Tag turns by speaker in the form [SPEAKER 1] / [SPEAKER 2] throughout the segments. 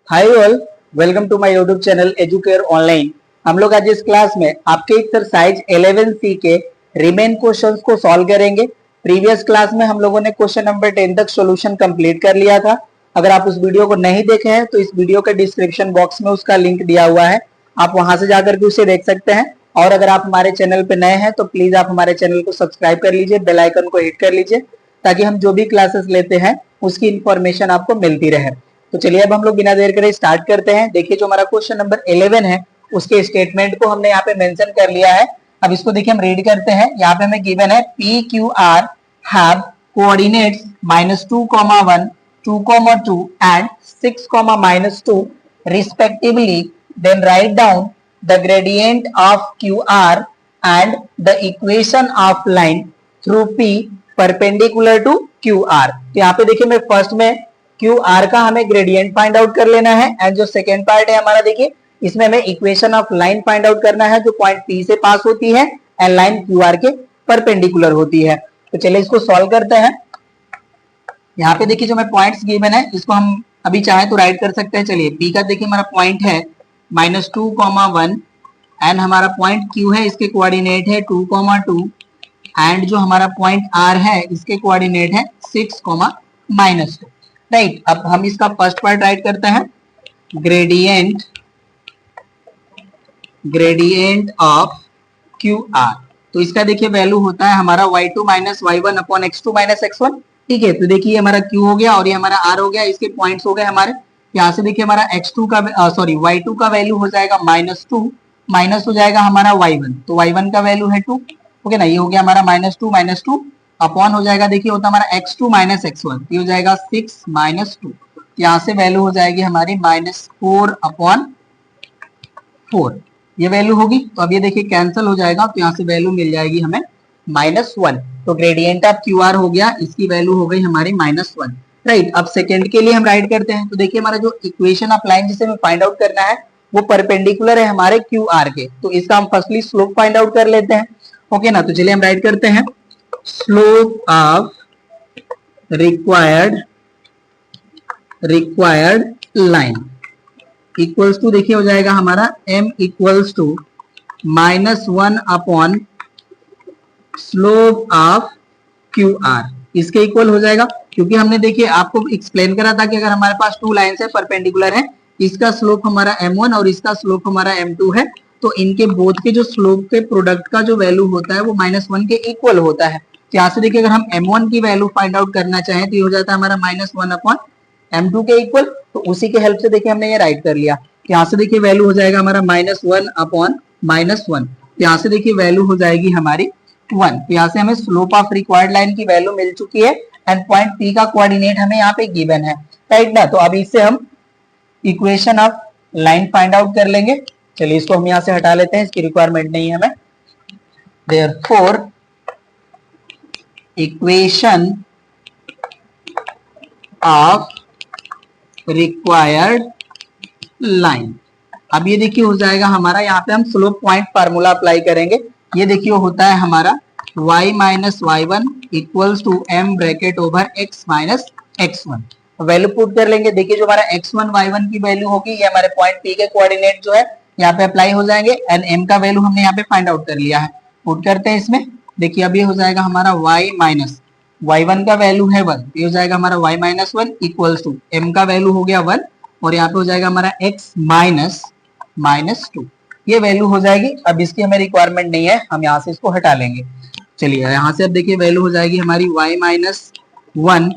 [SPEAKER 1] Hi all, welcome to my YouTube channel Educare online. हम लोग आज इस क्लास में आपके एक्सरसाइज 11C के रिमेन क्वेश्चंस को सॉल्व करेंगे। प्रीवियस क्लास में हम लोगों ने क्वेश्चन नंबर 10 तक सॉल्यूशन कंप्लीट कर लिया था। अगर आप उस वीडियो को नहीं देखे हैं तो इस वीडियो के डिस्क्रिप्शन बॉक्स में उसका लिंक दिया हुआ है, आप वहां से जाकर के उसे देख सकते हैं। और अगर आप हमारे चैनल पे नए हैं तो प्लीज आप हमारे चैनल को सब्सक्राइब कर लीजिए, बेल आइकन को हिट कर लीजिए ताकि हम जो भी क्लासेस लेते हैं उसकी इंफॉर्मेशन आपको मिलती रहे। तो चलिए अब हम लोग बिना देर करे स्टार्ट करते हैं। देखिए जो हमारा क्वेश्चन नंबर 11 है उसके स्टेटमेंट को हमने यहाँ पे मेंशन कर लिया है। अब इसको देखिए हम रीड करते हैं। यहाँ पे हमें गिवन है P Q R have coordinates -2, 1, 2, 2 and 6, -2 respectively, then write down the gradient of QR and the equation of line through P perpendicular to QR। तो यहाँ पे देखिए मैं फर्स्ट में QR का हमें ग्रेडियंट फाइंड आउट कर लेना है एंड जो सेकेंड पार्ट है हमारा देखिए इसमें हमें equation of line find out करना है जो पॉइंट P से पास होती है एंड लाइन QR के परपेंडिकुलर होती है। तो चलिए इसको सॉल्व करते हैं। यहाँ पे देखिए जो हमें पॉइंट्स गिवन है इसको हम अभी चाहे तो राइट कर सकते हैं। चलिए P का देखिए हमारा पॉइंट है -2, 1 एंड हमारा पॉइंट Q है, इसके कोऑर्डिनेट है 2, 2 एंड जो हमारा पॉइंट R है इसके कोऑर्डिनेट है 6, -2। राइट, अब हम इसका फर्स्ट पार्ट राइट करते हैं। ग्रेडियंट ऑफ QR, तो इसका देखिए वैल्यू होता है हमारा y2 - y1 upon x2 - x1। ठीक है, तो देखिए हमारा Q हो गया और ये हमारा R हो गया, इसके पॉइंट्स हो गए हमारे। यहाँ से देखिए हमारा x2 का y2 का वैल्यू हो जाएगा -2 माइनस हो जाएगा हमारा y1, तो y1 का वैल्यू है 2। ओके ना, ये हो गया हमारा -2 अपॉन हो जाएगा देखिए होता हमारा x2 - x1, ये हो जाएगा 6 - 2। यहाँ से वैल्यू हो जाएगी हमारी -4/4, ये वैल्यू होगी। तो अब ये देखिए कैंसिल हो जाएगा, तो यहाँ से वैल्यू मिल जाएगी हमें -1। तो ग्रेडियंट ऑफ QR हो गया, इसकी वैल्यू हो गई हमारी -1। राइट, अब सेकेंड के लिए हम राइट करते हैं। तो देखिए हमारा जो इक्वेशन ऑफ लाइन जिसे हमें फाइंड आउट करना है वो परपेंडिकुलर है हमारे QR के, तो इसका हम फर्स्टली स्लोप फाइंड आउट कर लेते हैं। ओके ना, तो चलिए हम राइट करते हैं। Slope of required line equals to देखिए हो जाएगा हमारा m equals to -1 upon slope of QR, इसके इक्वल हो जाएगा। क्योंकि हमने देखिए आपको एक्सप्लेन करा था कि अगर हमारे पास टू लाइंस है परपेंडिकुलर है, इसका स्लोप हमारा m1 और इसका स्लोप हमारा m2 है, तो इनके बोथ के जो स्लोप के प्रोडक्ट का जो वैल्यू होता है वो -1 के इक्वल होता है। तो यहाँ से देखिए अगर हम m1 की वैल्यू फाइंड आउट करना चाहें तो ये हो जाता है हमारा -1 अपॉन m2 के इक्वल। तो उसी के हेल्प से देखिए हमने ये राइट कर लिया। यहाँ से देखिए वैल्यू हो जाएगा हमारा -1 अपॉन -1, यहाँ से देखिए वैल्यू हो जाएगी हमारी 1। तो यहाँ से हमें स्लोप ऑफ रिक्वायर्ड लाइन की वैल्यू मिल चुकी है एंड पॉइंट P का कोऑर्डिनेट हमें यहाँ पे गिवन है। राइट ना, तो अभी इससे हम equation of line find out कर लेंगे। चलिए इसको हम यहाँ से हटा लेते हैं, इसकी रिक्वायरमेंट नहीं है हमें। Therefore equation of required line, अब ये देखिए हो जाएगा हमारा, यहाँ पे हम स्लोप पॉइंट फार्मूला अप्लाई करेंगे। ये देखिए होता है हमारा y - y1 equals to m bracket over x - x1। Value put कर लेंगे। देखिए जो हमारा x1 y1 की वैल्यू होगी ये हमारे पॉइंट P के कोऑर्डिनेट जो है यहाँ पे अप्लाई हो जाएंगे एंड m का वैल्यू हमने यहाँ पे फाइंड आउट कर लिया है। पुट करते हैं इसमें। देखिए अब ये हो जाएगा हमारा y - y1 का वैल्यू है 1, ये हो जाएगा हमारा y - 1 इक्वल्स टू m का वैल्यू हो गया 1 और यहाँ पे हो जाएगा हमारा x -2, ये वैल्यू हो जाएगी। अब इसकी हमें रिक्वायरमेंट नहीं है, हम यहाँ से इसको हटा लेंगे। चलिए यहाँ से अब देखिए वैल्यू हो जाएगी हमारी y - 1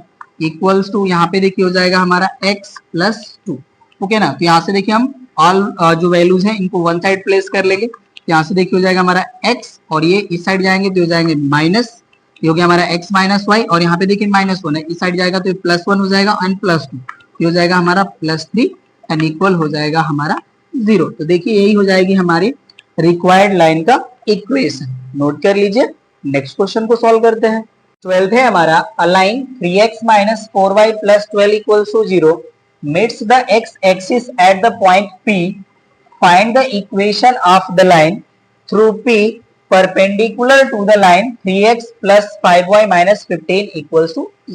[SPEAKER 1] इक्वल्स टू यहाँ पे देखिए हो जाएगा हमारा x + 2। ओके ना, तो यहाँ से देखिए हम ऑल जो वैल्यूज हैं इनको वन साइड प्लेस कर लेंगे। यहाँ से देखिए हो जाएगा हमारा x और ये इस साइड जाएंगे तो हो जाएंगे माइनस, ये हो गया हमारा x - y और यहाँ पे देखिए -1 है, इस साइड जाएगा तो +1 हो जाएगा एंड +2, ये हो जाएगा हमारा +3 एंड इक्वल हो जाएगा हमारा 0। तो देखिए यही हो जाएगी हमारी रिक्वायर्ड लाइन का इक्वेशन। नोट कर लीजिए, नेक्स्ट क्वेश्चन को सॉल्व करते हैं। 12th है हमारा, a line 3x - 4y + 12 = 0 meets the x axis at the point P. Find the equation of the line through P perpendicular to the line 3x + 5y - 15 =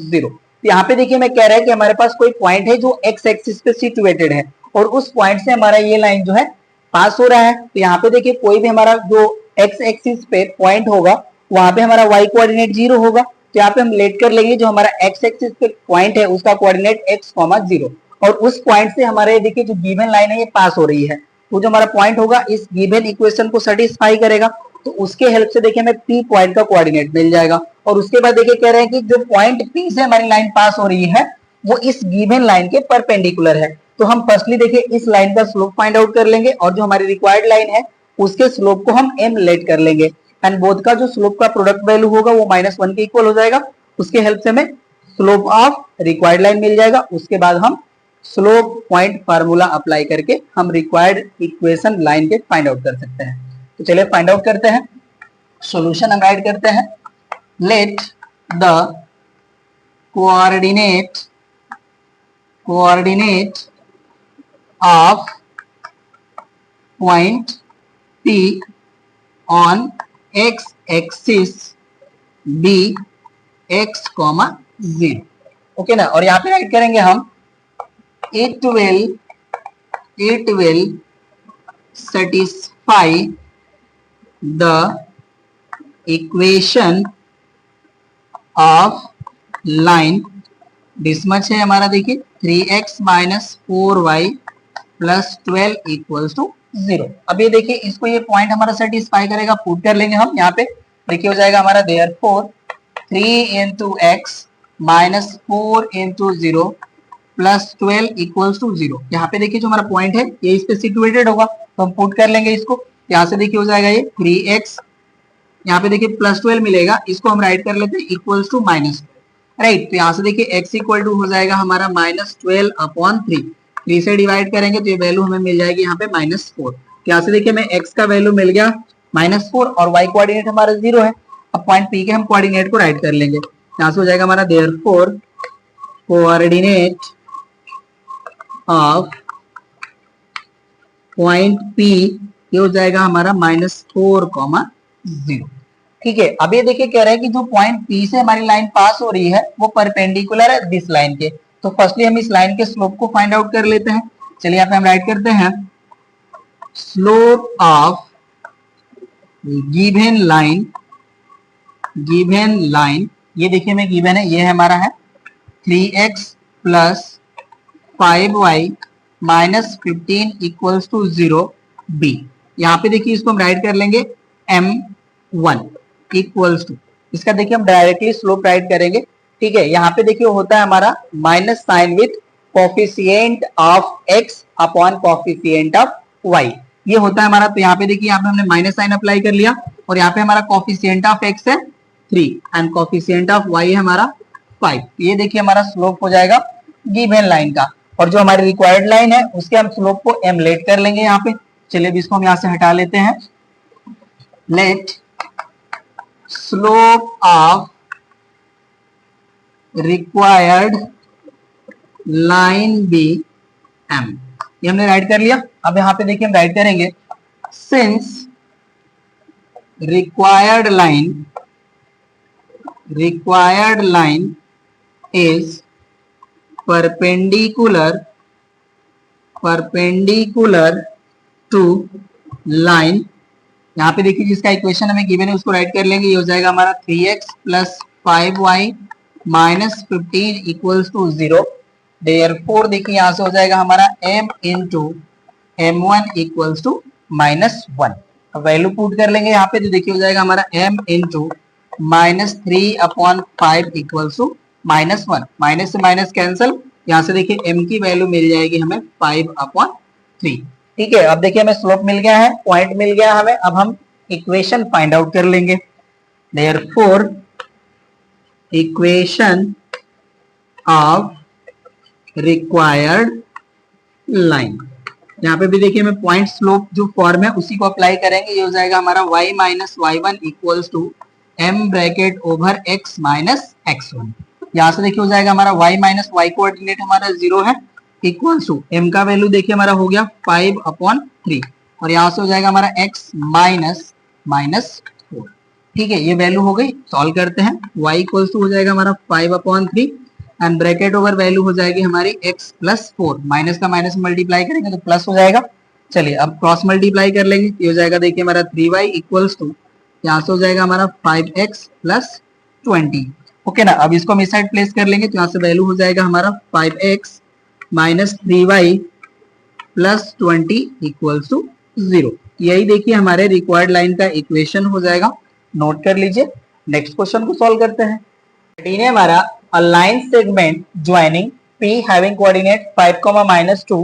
[SPEAKER 1] 0। यहाँ पे देखिए मैं कह रहा है कि हमारे पास कोई पॉइंट है जो x एक्सिस पे सिचुएटेड है और उस पॉइंट से हमारा ये लाइन जो है पास हो रहा है। तो यहाँ पे देखिए कोई भी हमारा जो एक्स एक्सिस पे पॉइंट होगा वहां पे हमारा वाई कोऑर्डिनेट 0 होगा। तो यहाँ पे हम लेट कर लेंगे जो हमारा एक्स एक्सिस पे पॉइंट है उसका कोऑर्डिनेट x, 0 और उस पॉइंट से हमारे देखिए जो गिवन लाइन है ये पास हो रही है। तो जो हमारा पॉइंट होगा इस गिवन इक्वेशन को सेटिस्फाई करेगा। तो उसके हेल्प से देखिए हमें P पॉइंट का कोऑर्डिनेट मिल जाएगा। और उसके बाद देखिए कह रहे हैं कि जो पॉइंट P से हमारी लाइन पास हो रही है वो इस गिवन लाइन के परपेंडिकुलर है। तो हम फर्स्टली देखिए इस लाइन का स्लोप फाइंड आउट कर लेंगे और जो हमारी रिक्वायर्ड लाइन है उसके स्लोप को हम m लेट कर लेंगे एंड बोथ का जो स्लोप का प्रोडक्ट वैल्यू होगा वो -1 के इक्वल हो जाएगा। उसके हेल्प से हमें स्लोप ऑफ रिक्वायर्ड लाइन मिल जाएगा। उसके बाद हम स्लोप पॉइंट फार्मूला अप्लाई करके हम रिक्वायर्ड इक्वेशन लाइन के फाइंड आउट कर सकते हैं। तो चलिए फाइंड आउट करते हैं। सॉल्यूशन हम राइट करते हैं। Let the coordinate of point P on x axis be x, 0। Okay ना। और यहाँ पे राइट करेंगे हम it will satisfy the equation of line this much है हमारा देखिए 3x - 4y + 12 = 0। अब ये देखिए इसको ये पॉइंट हमारा सेटिस्फाई करेगा। पुट कर लेंगे हम यहाँ पे। देखिए हो जाएगा हमारा देयरफॉर 3 × x - 4 × 0 + 12 = 0। यहाँ पे देखिए जो हमारा पॉइंट है ये इस पे सिचुएटेड होगा तो हम पुट कर लेंगे इसको। यहाँ से देखिए हो जाएगा ये 3x, यहाँ पे देखिए +12 मिलेगा, इसको हम राइट कर लेते हैं इक्वल्स टू -, राइट। तो यहाँ से देखिए x इक्वल टू हो जाएगा हमारा -12/3। 3 से डिवाइड करेंगे तो ये वैल्यू हमें मिल जाएगी यहाँ पे -4। तो यहाँ से देखिए हमें x का वैल्यू मिल गया -4 और y कोऑर्डिनेट हमारा 0 है। अब पॉइंट P के हम कोऑर्डिनेट को राइट कर लेंगे। यहाँ से हो जाएगा हमारा therefore coordinate of point P ये हो जाएगा हमारा -4, 0। ठीक है। अब ये देखिए कह रहे हैं कि जो पॉइंट P से हमारी लाइन पास हो रही है वो परपेंडिकुलर है दिस लाइन के। तो फर्स्टली हम इस लाइन के स्लोप को फाइंड आउट कर लेते हैं। चलिए यहाँ पे हम राइट करते हैं स्लोप ऑफ गिवन लाइन, ये देखिए हमें गिवन है, ये हमारा है 3x + 5y - 15 = 0 b। यहाँ पे देखिए इसको हम राइट कर लेंगे m1 इक्वल्स टू, इसका देखिए हम डायरेक्टली स्लोप राइट करेंगे। ठीक है। यहाँ पे देखिए होता है हमारा minus sign with coefficient of x upon coefficient of y, ये होता है हमारा। तो यहाँ पे देखिए यहाँ पे हमने माइनस साइन अप्लाई कर लिया और यहाँ पे हमारा कोफिशिएंट ऑफ x है 3 एंड कोफिशिएंट ऑफ y है हमारा 5। ये देखिए हमारा स्लोप हो जाएगा गिवन लाइन का। और जो हमारी रिक्वायर्ड लाइन है उसके हम स्लोप को m लेट कर लेंगे यहाँ पे। चलिए अब इसको हम यहाँ से हटा लेते हैं। Let slope of required line be m, ये हमने राइट कर लिया। अब यहाँ पे देखिए हम राइट करेंगे since required line is perpendicular to line, यहाँ पे देखिए जिसका इक्वेशन हमें गिवन है उसको राइट कर लेंगे। ये हो जाएगा हमारा 3x + 5y - 15 = 0। देयरफॉर देखिए यहाँ से हो जाएगा हमारा m × m1 = -1। अब वैल्यू पुट कर लेंगे यहाँ पे तो देखिए हो जाएगा हमारा m × -3/5 = -1। माइनस से माइनस कैंसिल, यहाँ से देखिए m की वैल्यू मिल जाएगी हमें 5/3। ठीक है। अब देखिए हमें स्लोप मिल गया है, पॉइंट मिल गया हमें। अब हम इक्वेशन फाइंड आउट कर लेंगे। Therefore equation of required line, यहाँ पे भी देखिए हमें पॉइंट स्लोप जो फॉर्म है उसी को अप्लाई करेंगे। ये हो जाएगा हमारा y - y1 = m/x - x1। यहाँ से देखिए हो जाएगा हमारा y - y कोऑर्डिनेट हमारा 0 है इक्वल्स टू m का वैल्यू देखिए हमारा हो गया 5/3 और यहाँ से हो जाएगा हमारा x -4। ठीक है। ये वैल्यू हो गई। सॉल्व करते हैं। y इक्वल्स टू हो जाएगा हमारा 5/3 एंड ब्रैकेट ओवर वैल्यू हो जाएगी हमारी x प्लस 4, माइनस का माइनस मल्टीप्लाई करेंगे तो प्लस हो जाएगा। चलिए अब क्रॉस मल्टीप्लाई कर लेंगे, ये हो जाएगा देखिए हमारा 3y इक्वल्स टू, यहाँ से हो जाएगा हमारा 5x प्लस 20। ओके ना, अब इसको हम इस साइड प्लेस कर लेंगे तो यहाँ से वैल्यू हो जाएगा हमारा 5x minus 3y plus 20 equals to 0। यही देखिए हमारे रिक्वायर्ड लाइन का इक्वेशन हो जाएगा, नोट कर लीजिए। नेक्स्ट क्वेश्चन को सॉल्व करते हैं। है हमारा a line segment joining P having coordinate 5, -2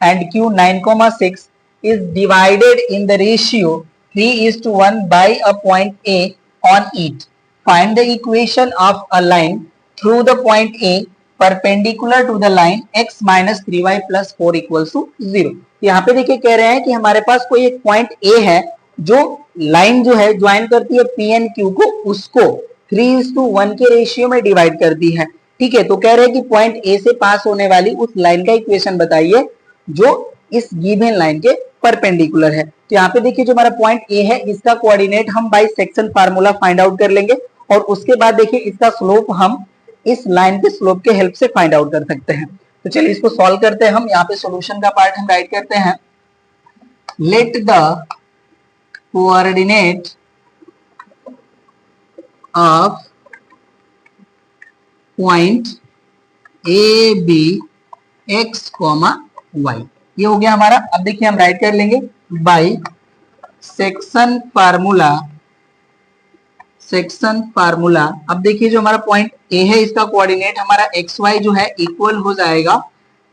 [SPEAKER 1] and Q 9, 6 is divided in the ratio 3:1 by a point A on it. Find the equation of a line through the point A perpendicular to the line x minus 3y plus 4 equals to 0। यहाँ पे देखिए कह रहे हैं कि हमारे पास कोई एक पॉइंट A है जो लाइन जो है ज्वाइन करती है P एंड Q को, उसको 3:1 के रेशियो में डिवाइड कर दी है। ठीक है, तो कह रहे हैं कि पॉइंट ए से पास होने वाली उस लाइन का इक्वेशन बताइए जो इस गिवन लाइन के परपेंडिकुलर है। तो यहाँ पे देखिए जो हमारा पॉइंट ए है इसका कोऑर्डिनेट हम by section formula find out कर लेंगे और उसके बाद देखिए इसका स्लोप हम इस लाइन के स्लोप के हेल्प से फाइंड आउट कर सकते हैं। तो चलिए इसको सॉल्व करते हैं हम। यहाँ पे सॉल्यूशन का पार्ट हम राइट करते हैं। Let the coordinate of point A B x comma y, ये हो गया हमारा। अब देखिए हम राइट कर लेंगे बाय सेक्शन फार्मूला। अब देखिए जो हमारा पॉइंट ए है इसका कोऑर्डिनेट हमारा एक्स वाई जो है इक्वल हो जाएगा,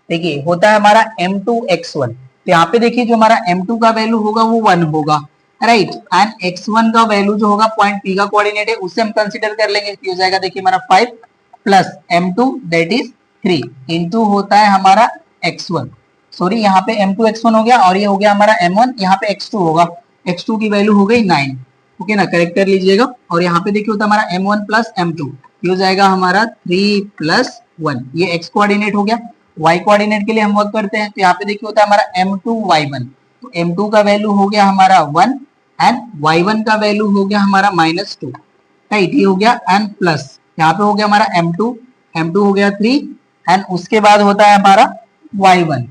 [SPEAKER 1] देखिए होता है हमारा m2x1। तो यहाँ पे देखिए जो हमारा m2 का वैल्यू होगा वो 1 होगा, राइट, एंड x1 का वैल्यू जो होगा पॉइंट p का कोऑर्डिनेट है उससे हम कंसीडर कर लेंगे, हो जाएगा देखिए हमारा 5 plus m2 that is 3 into होता है हमारा x1, सॉरी यहाँ पे m2 x1 हो गया और ये हो गया हमारा m1, यहाँ पे x2 होगा, x2 की वैल्यू हो गई 9। ओके ना, करेक्ट कर लीजिएगा। और यहाँ पे देखिए होता है हमारा m1 प्लस m2, ये हो जाएगा हमारा 3 प्लस 1, ये x कोऑर्डिनेट हो गया। y कोऑर्डिनेट के लिए हम वर्क करते हैं, तो यहाँ पे देखिए होता है हमारा m2 y1, तो m2 का वैल्यू हो गया हमारा 1 एंड y1 का वैल्यू हो गया हमारा -2, राइट, ये हो गया एंड प्लस यहाँ पे हो गया हमारा m2 हो गया 3 एंड उसके बाद होता है हमारा y1,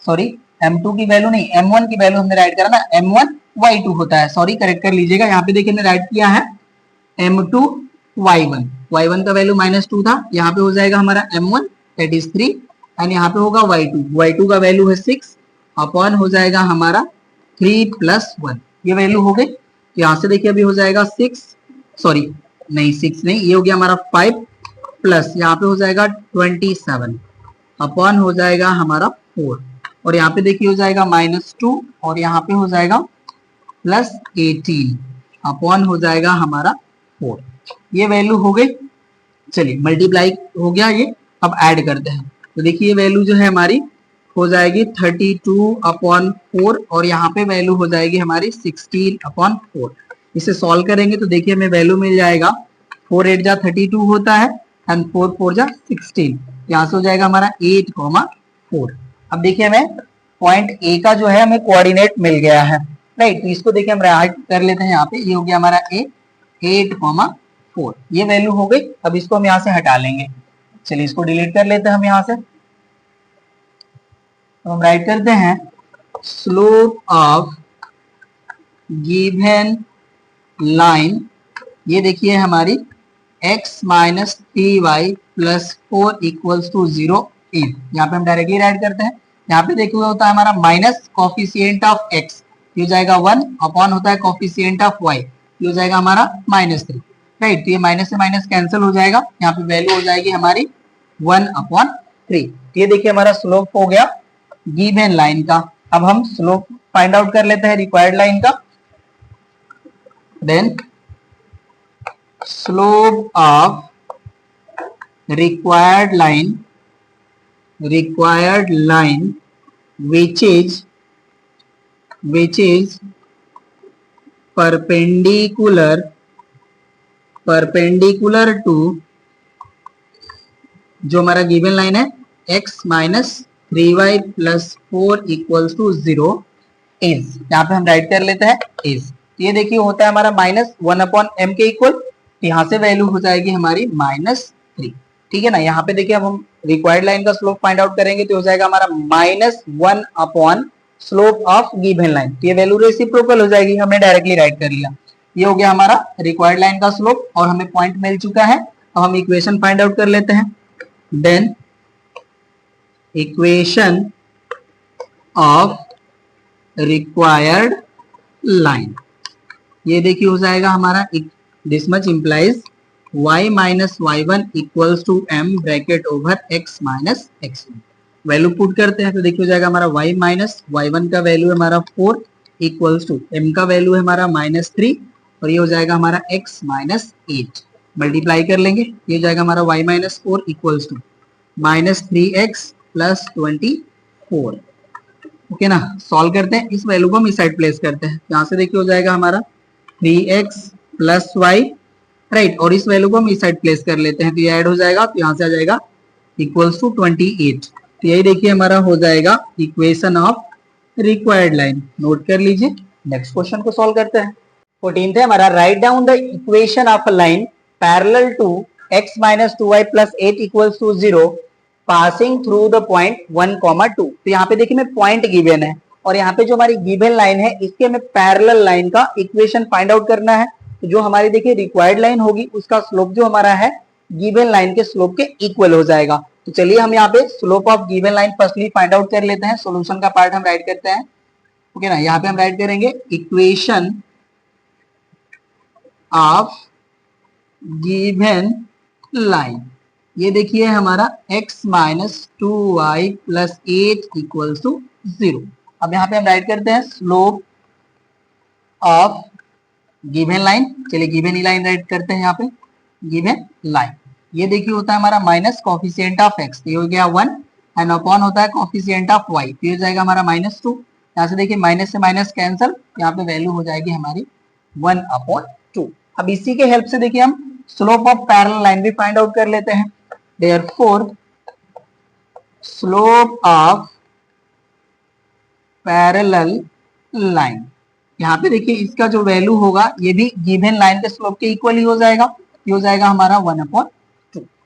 [SPEAKER 1] सॉरी m2 की वैल्यू नहीं, m1 की वैल्यू हमने राइट करा ना, m1 y2 होता है, सॉरी करेक्ट कर लीजिएगा। यहाँ पे देखिए हमने राइट किया है m2 y1 का वैल्यू -2 था, यहाँ पे हो जाएगा हमारा m1 दैट इज 3 एंड यहाँ पे होगा y2 का वैल्यू है 6 अपॉन हो जाएगा हमारा 3 प्लस 1, ये वैल्यू हो गई। यहाँ से देखिए अभी हो जाएगा 6 नहीं, ये हो गया हमारा 5 प्लस यहाँ पे हो जाएगा 27 अपॉन हो जाएगा हमारा 4 और यहाँ पे देखिए हो जाएगा -2 और यहाँ पे हो जाएगा प्लस 18 अपॉन हो जाएगा हमारा 4, ये वैल्यू हो गई। चलिए मल्टीप्लाई हो गया ये, अब ऐड करते हैं। तो देखिए ये वैल्यू जो है हमारी हो जाएगी 32 अपॉन 4 और यहाँ पे वैल्यू हो जाएगी हमारी 16 अपॉन 4। इसे सॉल्व करेंगे तो देखिए हमें वैल्यू मिल जाएगा 4 8 जा 32 होता है एंड 4 4 जा 16, यहाँ से हो जाएगा हमारा 8, 4। अब देखिए हमें पॉइंट ए का जो है हमें कोऑर्डिनेट मिल गया है, राइट, तो इसको देखिए हम राइट कर लेते हैं। यहाँ पे ये हो गया हमारा 8, 4, ये वैल्यू हो गई। अब इसको हम यहाँ से हटा लेंगे, चलिए इसको डिलीट कर लेते हैं हम यहाँ से। तो हम राइट करते हैं स्लोप ऑफ गिवन लाइन, ये देखिए हमारी x minus 3y plus 4 equals to 0 is, यहाँ पे हम डायरेक्टली राइट करते हैं। यहाँ पे देखिए होता है हमारा माइनस कोफिशिएंट ऑफ x, ये हो जाएगा 1 अपॉन होता है कोफिशिएंट ऑफ y, ये हो जाएगा हमारा -3, राइट, तो ये माइनस से माइनस कैंसिल हो जाएगा, यहाँ पे वैल्यू हो जाएगी हमारी 1/3। ये देखिए हमारा स्लोप हो गया गिवन लाइन का। अब हम स्लोप फाइंड आउट कर लेते हैं रिक्वायर्ड लाइन का। Then slope of required line which is perpendicular to जो हमारा गिवन लाइन है x minus 3y plus 4 equals to 0 is, यहाँ पे हम राइट कर लेते हैं इज। ये देखिए होता है हमारा -1/m के इक्वल, यहाँ से वैल्यू हो जाएगी हमारी -3। ठीक है ना। यहाँ पे देखिए अब हम रिक्वायर्ड लाइन का स्लोप फाइंड आउट करेंगे तो हो जाएगा हमारा -1 upon slope of given line. ये वैल्यू रेसिप्रोकल हो जाएगी, हमने डायरेक्टली राइट कर लिया। ये हो गया हमारा रिक्वायर्ड लाइन का स्लोप और हमें पॉइंट मिल चुका है। अब हम इक्वेशन फाइंड आउट कर लेते हैं। Then equation of required line, ये देखिए हो जाएगा हमारा this much implies y minus y1 equals to m bracket over x minus x1। Value put करते हैं तो देखिए हो जाएगा हमारा y माइनस y1 का वैल्यू है हमारा 4 इक्वल्स टू m का वैल्यू है हमारा -3 और ये हो जाएगा हमारा x माइनस 8। मल्टीप्लाई कर लेंगे, ये हो जाएगा हमारा y minus 4 equals to -3x plus 24। Okay ना। सॉल्व करते हैं, इस वैल्यू को हम इस साइड प्लेस करते हैं। यहाँ से देखिए हो जाएगा हमारा 3x प्लस y, राइट, और इस वैल्यू को हम इस साइड प्लेस कर लेते हैं तो ये ऐड हो जाएगा तो यहाँ से आ जाएगा इक्वल्स टू 28। तो यही देखिए हमारा हो जाएगा equation of required line. Note कर लीजिए। नेक्स्ट क्वेश्चन को सॉल्व करते हैं। 14th है हमारा, write down the equation of a line parallel to x minus 2y plus 8 equals to 0 passing through the point 1, 2। तो यहाँ पे देखिए मैं पॉइंट गिवन है और यहाँ पे जो हमारी गिवन लाइन है इसके हमें पैरेलल लाइन का इक्वेशन फाइंड आउट करना है। तो जो हमारी देखिए रिक्वायर्ड लाइन होगी उसका स्लोप जो हमारा है गिवन लाइन के स्लोप के इक्वल हो जाएगा। तो चलिए हम यहाँ पे slope of given line firstly find out कर लेते हैं। सॉल्यूशन का पार्ट हम राइट करते हैं। ओके ना। यहाँ पे हम राइट करेंगे इक्वेशन ऑफ गिवन लाइन। ये देखिए हमारा x minus 2y plus 8 equals to 0। अब यहाँ पे हम राइट करते हैं स्लोप ऑफ गिवन लाइन। चलिए गिवन ही लाइन राइट करते हैं यहाँ पे। गिवन लाइन ये देखिए होता है हमारा माइनस कॉफिशिएंट ऑफ x, ये हो गया 1 एंड अपॉन होता है कॉफिशिएंट ऑफ y, तो ये जाएगा हमारा -2। यहाँ से देखिए माइनस से माइनस कैंसल, यहाँ पे वैल्यू हो जाएगी हमारी 1/2। अब इसी के हेल्प से देखिए हम स्लोप ऑफ पैरेलल लाइन भी फाइंड आउट कर लेते हैं। Therefore slope of parallel line, यहाँ पे देखिए इसका जो वैल्यू होगा ये भी गिवन लाइन के स्लोप के इक्वल ही हो जाएगा। ये हो जाएगा हमारा 1/2।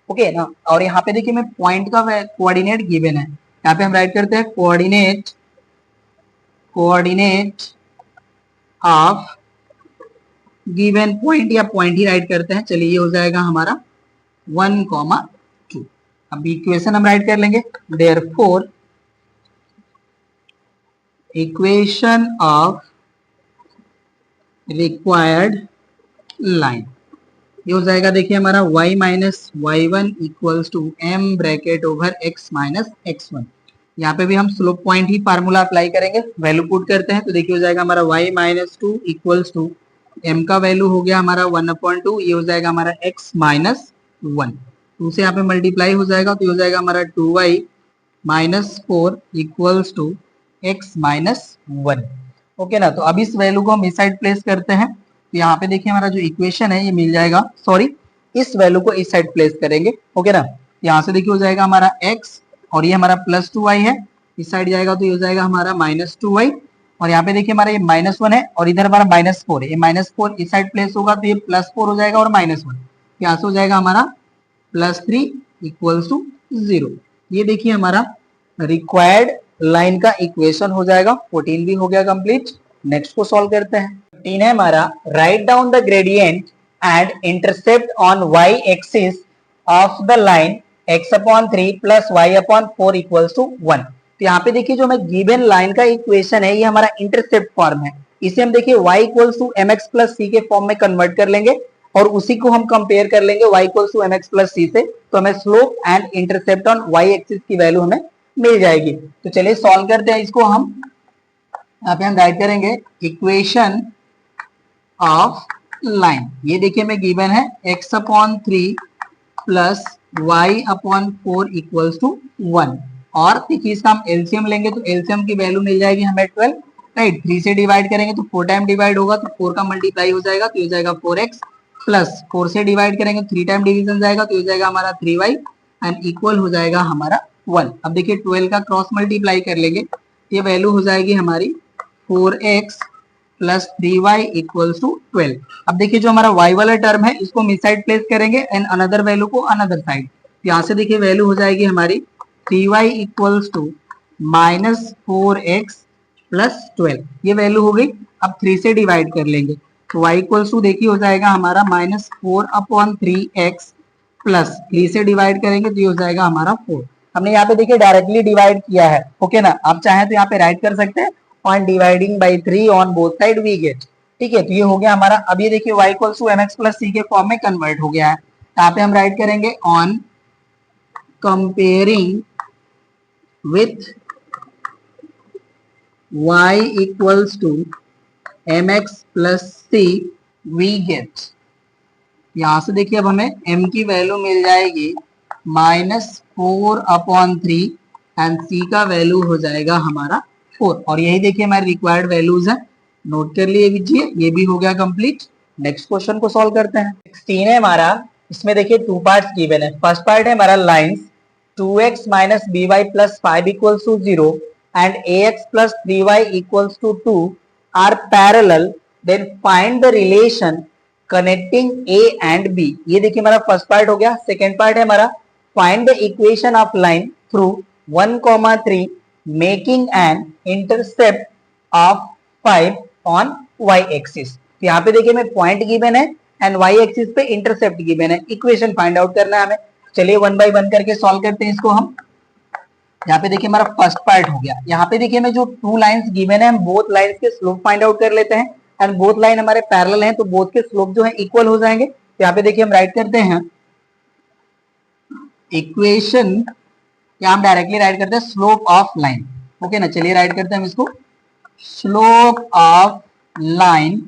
[SPEAKER 1] ओके ना। और यहाँ पे देखिए मैं पॉइंट का कोऑर्डिनेट गिवन है, यहाँ पे हम राइट करते हैं कोऑर्डिनेट ऑफ गिवन पॉइंट, या पॉइंट ही राइट करते हैं। चलिए ये हो जाएगा हमारा 1, 2। अब इक्वेशन हम राइट कर लेंगे। Therefore equation of required line, ये हो जाएगा देखिए हमारा y minus y1 equals to m bracket over x minus x1। यहाँ पे भी हम स्लोप पॉइंट ही फार्मूला अप्लाई करेंगे। वैल्यू पुट करते हैं तो देखिए हो जाएगा हमारा y minus 2 equals to m का वैल्यू हो गया हमारा 1/2, ये हो जाएगा हमारा x माइनस 1। 2 से यहाँ पे मल्टीप्लाई हो जाएगा तो ये हो जाएगा हमारा 2y minus 4 equals to x minus 1। Okay ना। तो अब इस वैल्यू को हम इस साइड प्लेस करते हैं तो यहाँ पे देखिए हमारा जो इक्वेशन है ये मिल जाएगा, सॉरी इस वैल्यू को इस साइड प्लेस करेंगे। ओके ना। यहाँ से देखिए हो जाएगा हमारा x और ये हमारा प्लस 2y है, इस साइड जाएगा तो ये हो जाएगा हमारा -2y और यहाँ पे देखिए हमारा ये -1 है और इधर हमारा -4 है। ये -4 इस साइड प्लेस होगा तो ये +4 हो जाएगा और -1 यहाँ से हो जाएगा हमारा +3 इक्वल्स टू 0। ये देखिए हमारा रिक्वायर्ड लाइन का इक्वेशन हो जाएगा। 14 भी हो गया कंप्लीट। नेक्स्ट को सॉल्व करते हैं। 15 है हमारा, write down the gradient and intercept on y axis of the line x/3 plus y/4 equals to 1। तो यहाँ पे देखिए जो हमें गिवन लाइन का इक्वेशन है ये हमारा इंटरसेप्ट फॉर्म है। इसे हम देखिए y equals to mx plus c के फॉर्म में कन्वर्ट कर लेंगे और उसी को हम कंपेयर कर लेंगे y equals to mx plus c से, तो हमें slope and intercept on y axis की वैल्यू हमें मिल जाएगी। तो चलिए सॉल्व करते हैं इसको। हम यहाँ पे हम राइट करेंगे इक्वेशन ऑफ लाइन। ये देखिए हमें गिवन है x/3 plus y/4 equals to 1 और देखिए इसका हम एलसीएम लेंगे तो एलसीएम की वैल्यू मिल जाएगी हमें 12, राइट। 3 से डिवाइड करेंगे तो 4 टाइम डिवाइड होगा तो 4 का मल्टीप्लाई हो जाएगा तो ये जाएगा 4x प्लस 4 से डिवाइड करेंगे 3 टाइम डिवीजन जाएगा तो ये जाएगा हमारा 3y एंड इक्वल हो जाएगा हमारा 1। अब देखिए 12 का क्रॉस मल्टीप्लाई कर लेंगे ये वैल्यू हो जाएगी हमारी 4x plus 3y equals to 12। अब देखिए जो हमारा y वाला टर्म है इसको हम इस साइड प्लेस करेंगे एंड अनदर वैल्यू को अनदर साइड, यहाँ से देखिए वैल्यू हो जाएगी हमारी 3y equals to -4x plus 12, ये वैल्यू हो गई। अब 3 से डिवाइड कर लेंगे तो y इक्वल्स टू देखिए हो जाएगा हमारा -4/3x प्लस 3 से डिवाइड करेंगे तो ये हो जाएगा हमारा 4। हमने यहाँ पे देखिए डायरेक्टली डिवाइड किया है, ओके ना। आप चाहें तो यहाँ पे राइट कर सकते हैं on dividing by 3 on both side we get, ठीक है। तो ये हो गया हमारा। अब ये देखिए y equals to mx plus c के फॉर्म में कन्वर्ट हो गया है। यहाँ पे हम राइट करेंगे on comparing with y equals to mx plus c we get, यहां से देखिए अब हमें m की वैल्यू मिल जाएगी -4/3 एंड c का वैल्यू हो जाएगा हमारा 4, और यही देखिए हमारी रिक्वायर्ड वैल्यूज है। नोट कर लिए लीजिए, ये भी हो गया कंप्लीट। नेक्स्ट क्वेश्चन को सॉल्व करते हैं। 16 है हमारा, इसमें देखिए टू पार्ट्स गिवन है। फर्स्ट पार्ट है हमारा lines 2x minus by plus 5 equals to 0 and ax plus 3y equals to 2 are parallel, then find the relation connecting a and b। ये देखिए हमारा फर्स्ट पार्ट हो गया। सेकेंड पार्ट है हमारा find the equation of line through 1,3 making an intercept of 5 on y axis. तो यहाँ पे देखिए हमें पॉइंट गिवन है एंड y एक्सिस पे इंटरसेप्ट गिवन है। इक्वेशन फाइंड आउट करना है हमें। चलिए 1 बाय 1 करके सॉल्व करते हैं इसको हम। यहाँ पे देखिए हमारा फर्स्ट पार्ट हो गया। यहाँ पे देखिए हमें जो टू लाइंस गिवन है, हम बोथ लाइंस के स्लोप फाइंड आउट कर लेते हैं एंड बोथ लाइन हमारे पैरेलल हैं तो बोथ के स्लोप जो है इक्वल हो जाएंगे। तो यहाँ पे देखिए हम राइट करते हैं इक्वेशन, या हम डायरेक्टली राइट करते हैं स्लोप ऑफ लाइन, ओके ना। चलिए राइट करते हैं हम इसको, slope of line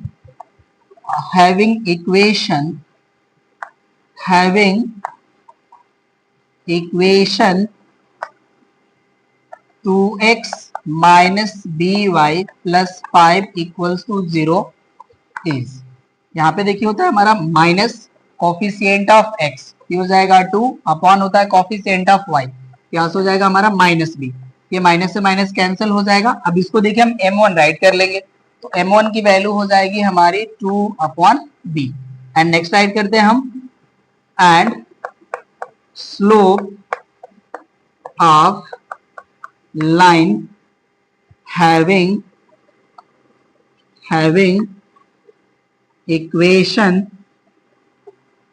[SPEAKER 1] having equation 2x minus by plus 5 equals to 0 is, यहाँ पे देखिए होता है हमारा माइनस कोफिशिएंट ऑफ x, ये हो जाएगा 2 अपॉन होता है कोफिशिएंट ऑफ y, यहाँ से हो जाएगा हमारा माइनस b। ये माइनस से माइनस कैंसिल हो जाएगा। अब इसको देखिए हम m1 राइट कर लेंगे तो m1 की वैल्यू हो जाएगी हमारी 2 upon b। And next write करते हैं हम, and slope of line having equation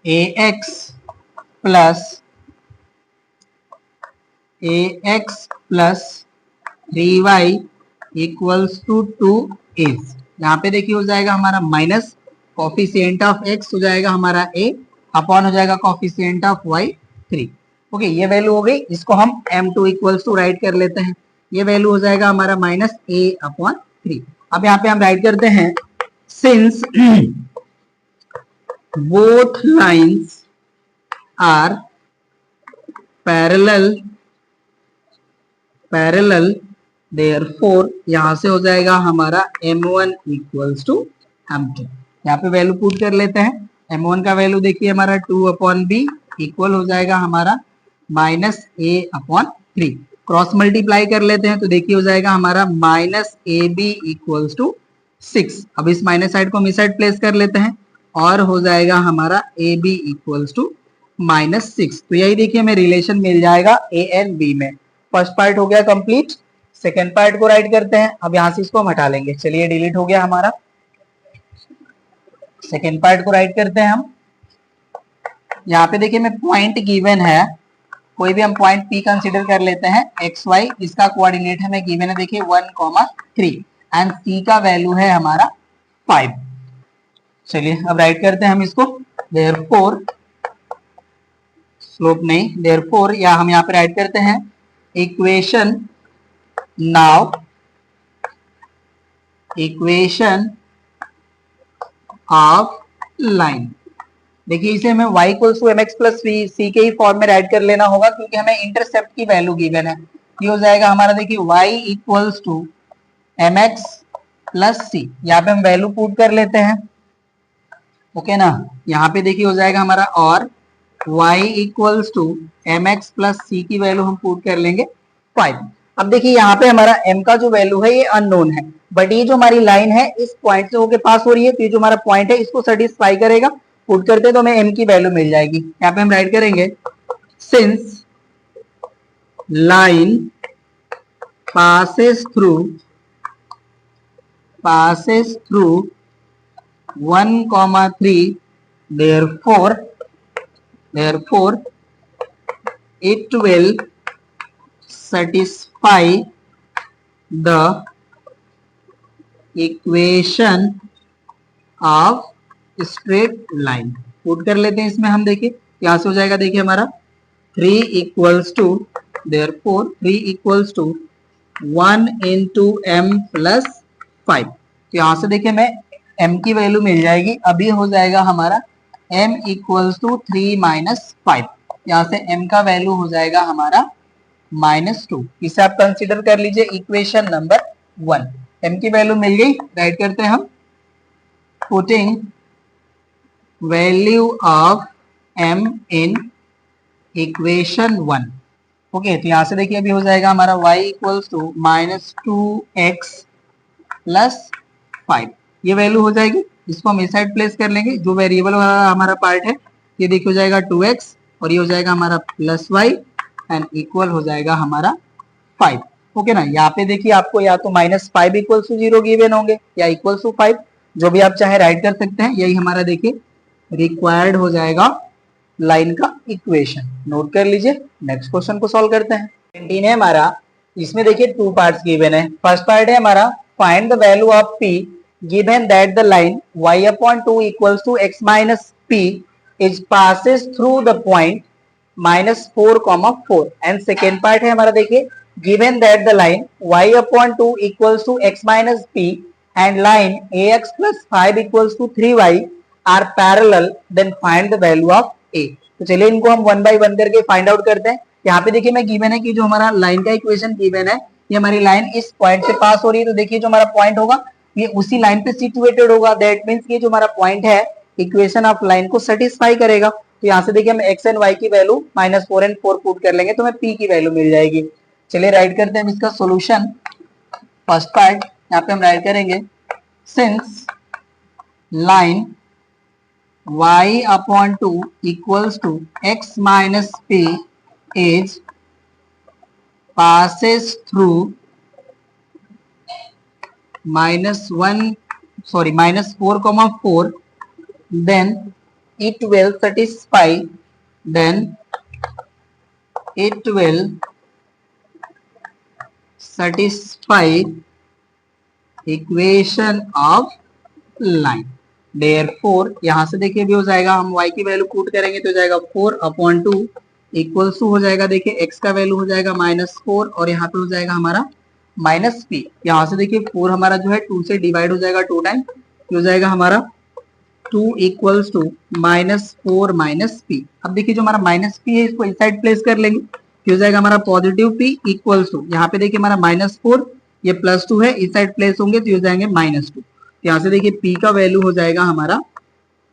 [SPEAKER 1] ax plus 3y equals to 2 is, यहाँ पे देखिए हो जाएगा हमारा माइनस कोफिशिएंट ऑफ x हो जाएगा हमारा a अपॉन हो जाएगा कोफिशिएंट ऑफ y 3। ओके, ये वैल्यू हो गई। इसको हम m2 इक्वल्स टू राइट कर लेते हैं। ये वैल्यू हो जाएगा हमारा -a/3। अब यहाँ पे हम राइट करते हैं since both lines are parallel therefore, यहाँ से हो जाएगा हमारा m1 इक्वल्स टू m2। यहाँ पे वैल्यू पुट कर लेते हैं। m1 का वैल्यू देखिए हमारा 2/b इक्वल हो जाएगा हमारा -a/3। क्रॉस मल्टीप्लाई कर लेते हैं तो देखिए हो जाएगा हमारा -ab इक्वल्स टू 6। अब इस माइनस साइड को हम इस साइड प्लेस कर लेते हैं और हो जाएगा हमारा ab इक्वल्स टू -6। तो यही देखिए हमें रिलेशन मिल जाएगा a एंड b में। फर्स्ट पार्ट हो गया कंप्लीट। सेकेंड पार्ट को राइट करते हैं। अब यहां से इसको हम हटा लेंगे। चलिए डिलीट हो गया हमारा। सेकेंड पार्ट को राइट करते हैं हम। यहाँ पे देखिए हमें पॉइंट गिवन है, कोई भी हम पॉइंट P कंसीडर कर लेते हैं एक्स वाई, इसका कोऑर्डिनेट हमें गिवन है देखिए 1,3 एंड C का वैल्यू है हमारा 5। चलिए अब राइट करते हैं हम इसको। देयरफॉर स्लोप नहीं, देयरफॉर या हम यहाँ पे राइट करते हैं इक्वेशन ऑफ लाइन। देखिए इसे हमें y equals to mx plus c के ही फॉर्म में राइट कर लेना होगा क्योंकि हमें इंटरसेप्ट की वैल्यू गिवन है। ये हो जाएगा हमारा देखिए y equals to mx plus c, यहाँ पे हम वैल्यू पुट कर लेते हैं, ओके ना। यहाँ पे देखिए हो जाएगा हमारा और y equals to mx plus c की वैल्यू हम पुट कर लेंगे 5। अब देखिए यहाँ पे हमारा m का जो वैल्यू है ये अननोन है, बट ये जो हमारी लाइन है इस पॉइंट से होके पास हो रही है तो ये जो हमारा पॉइंट है इसको सेटिस्फाई करेगा। पुट करते तो हमें m की वैल्यू मिल जाएगी। यहाँ पे हम राइट करेंगे since line passes through 1, 3, therefore it will satisfy the equation of straight line. Put कर लेते हैं इसमें हम, देखिए यहां से हो जाएगा, देखिए हमारा 3 equals to, therefore 3 equals to 1 into m plus 5. तो यहां से देखिए मैं m की वैल्यू मिल जाएगी, अभी हो जाएगा हमारा m इक्वल्स टू 3 माइनस 5. यहां से m का वैल्यू हो जाएगा हमारा -2. इसे आप कंसीडर कर लीजिए इक्वेशन नंबर 1. m की वैल्यू मिल गई, राइट करते हैं हम. Putting value of m in equation 1. Okay, तो यहां से देखिए अभी हो जाएगा हमारा y equals to -2x plus 5. ये वैल्यू हो जाएगी, इसको हम इस साइड प्लेस कर लेंगे. जो वेरिएबल वाला हमारा पार्ट है ये देखिए हो जाएगा 2x और ये हो जाएगा हमारा प्लस y एंड इक्वल हो जाएगा हमारा 5. ओके ना. यहाँ पे देखिए आपको या तो -5 इक्वल्स टू 0 गिवन होंगे या इक्वल्स टू 5, जो भी आप चाहे राइट कर सकते हैं. यही हमारा देखिए रिक्वायर्ड हो जाएगा लाइन का इक्वेशन. नोट कर लीजिए. नेक्स्ट क्वेश्चन को सॉल्व करते हैं. 17 है हमारा. इसमें देखिए 2 पार्ट्स गिवन है. फर्स्ट पार्ट है हमारा find the value of p given that the line y/2 equals to x minus p is passes through the point -4, and second part है हमारा, देखिए given that the line y/2 equals to x minus p and line ax plus 5 equals to 3y are parallel, then find the value of a. तो चलिए इनको हम 1 by 1 करके find out करते हैं. यहाँ पे देखिए मैं गिवन है कि जो हमारा लाइन का इक्वेशन गिवन है, ये हमारी लाइन इस पॉइंट से पास हो रही है. तो देखिए जो हमारा पॉइंट होगा ये उसी लाइन पे सिचुएटेड होगा. दैट मींस ये जो हमारा पॉइंट है इक्वेशन ऑफ लाइन को सेटिस्फाई करेगा. तो यहाँ से देखिए हम x एंड y की वैल्यू -4 और 4 पुट कर लेंगे तो हमें p की वैल्यू मिल जाएगी. चलिए राइट करते हैं इसका सॉल्यूशन. फर्स्ट पार्ट यहाँ पे हम राइट करेंगे, since line y/2 equals to x minus p is passes through -4, then it will satisfy equation of line. Therefore यहाँ से देखिए भी हो जाएगा, हम y की वैल्यू पुट करेंगे तो हो जाएगा 4/2 इक्वल्स टू हो जाएगा, देखिए x का वैल्यू हो जाएगा -4 और यहाँ पे हो जाएगा हमारा -p. यहाँ से देखिए 4 हमारा जो है 2 से डिवाइड हो जाएगा 2 टाइम, हो जाएगा हमारा 2 इक्वल्स टू -4 -p. अब देखिए जो हमारा -p है इसको इस साइड प्लेस कर लेंगे, हो जाएगा हमारा पॉजिटिव p इक्वल्स टू, यहाँ पे देखिए हमारा -4 ये +2 है, इस साइड प्लेस होंगे तो हो जाएंगे -2. यहाँ से देखिए p का वैल्यू हो जाएगा हमारा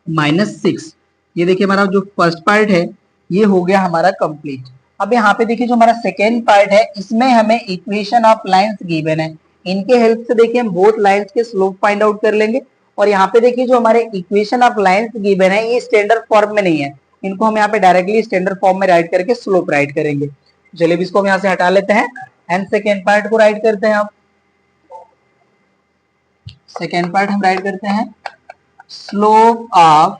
[SPEAKER 1] -6. ये देखिए हमारा जो फर्स्ट पार्ट है ये हो गया हमारा कंप्लीट. अब यहाँ पे देखिए जो हमारा सेकेंड पार्ट है इसमें हमें इक्वेशन ऑफ लाइंस गिवन है. इनके हेल्प से देखिए हम बोथ लाइंस के स्लोप फाइंड आउट कर लेंगे. और यहाँ पे देखिए जो हमारे इक्वेशन ऑफ लाइंस गिवन है ये स्टैंडर्ड फॉर्म में नहीं है, इनको हम यहाँ पे डायरेक्टली स्टैंडर्ड फॉर्म में राइट करके स्लोप राइट करेंगे. चलिए इसको हम यहाँ से हटा लेते हैं एंड सेकेंड पार्ट को राइट करते हैं. अब सेकेंड पार्ट हम राइट करते हैं, स्लोप ऑफ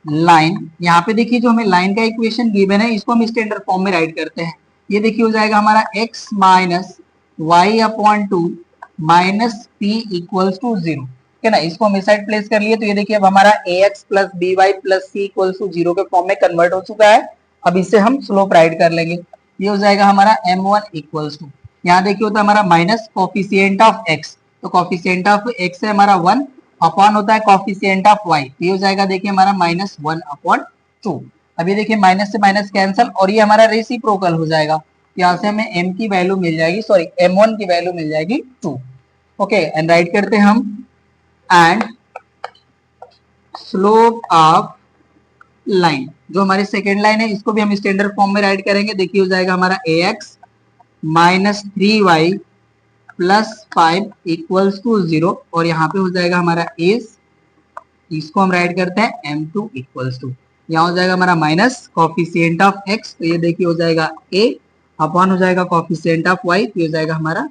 [SPEAKER 1] लाइन. यहाँ पे देखिए जो हमें लाइन का इक्वेशन गिवन है इसको हम स्टैंडर्ड फॉर्म में राइट करते हैं. ये देखिए हो जाएगा हमारा x minus y/2 minus p equals to 0. है ना. इसको हम इस साइड प्लेस कर लिए तो ये देखिए अब हमारा ax plus by plus c equals to 0 के फॉर्म में कन्वर्ट हो चुका है. अब इससे हम स्लोप राइट कर लेंगे. ये हो जाएगा हमारा m1 इक्वल्स टू, यहाँ देखिए होता है हमारा माइनस कोफिशिएंट ऑफ x, तो कोफिशिएंट ऑफ x है हमारा 1 अपॉन होता है कोफिशिएंट ऑफ y, तो ये हो जाएगा देखिए हमारा -1/2. अब ये देखिए माइनस से माइनस कैंसल और ये हमारा रेसिप्रोकल हो जाएगा. यहाँ से हमें m की वैल्यू मिल जाएगी, सॉरी m1 की वैल्यू मिल जाएगी 2. ओके एंड राइट करते हैं हम, एंड स्लोप ऑफ लाइन, जो हमारी सेकेंड लाइन है इसको भी हम स्टैंडर्ड फॉर्म में राइट करेंगे. देखिए हो जाएगा हमारा ax minus 3y plus 5 equals to 0 और यहाँ पे हो जाएगा हमारा एस, इसको हम राइट करते हैं m2 इक्वल्स टू. यहाँ हो जाएगा हमारा माइनस कॉफिशिएंट ऑफ एक्स, तो ये देखिए हो जाएगा a अपॉन हो जाएगा कॉफिशिएंट ऑफ y, तो ये हो जाएगा हमारा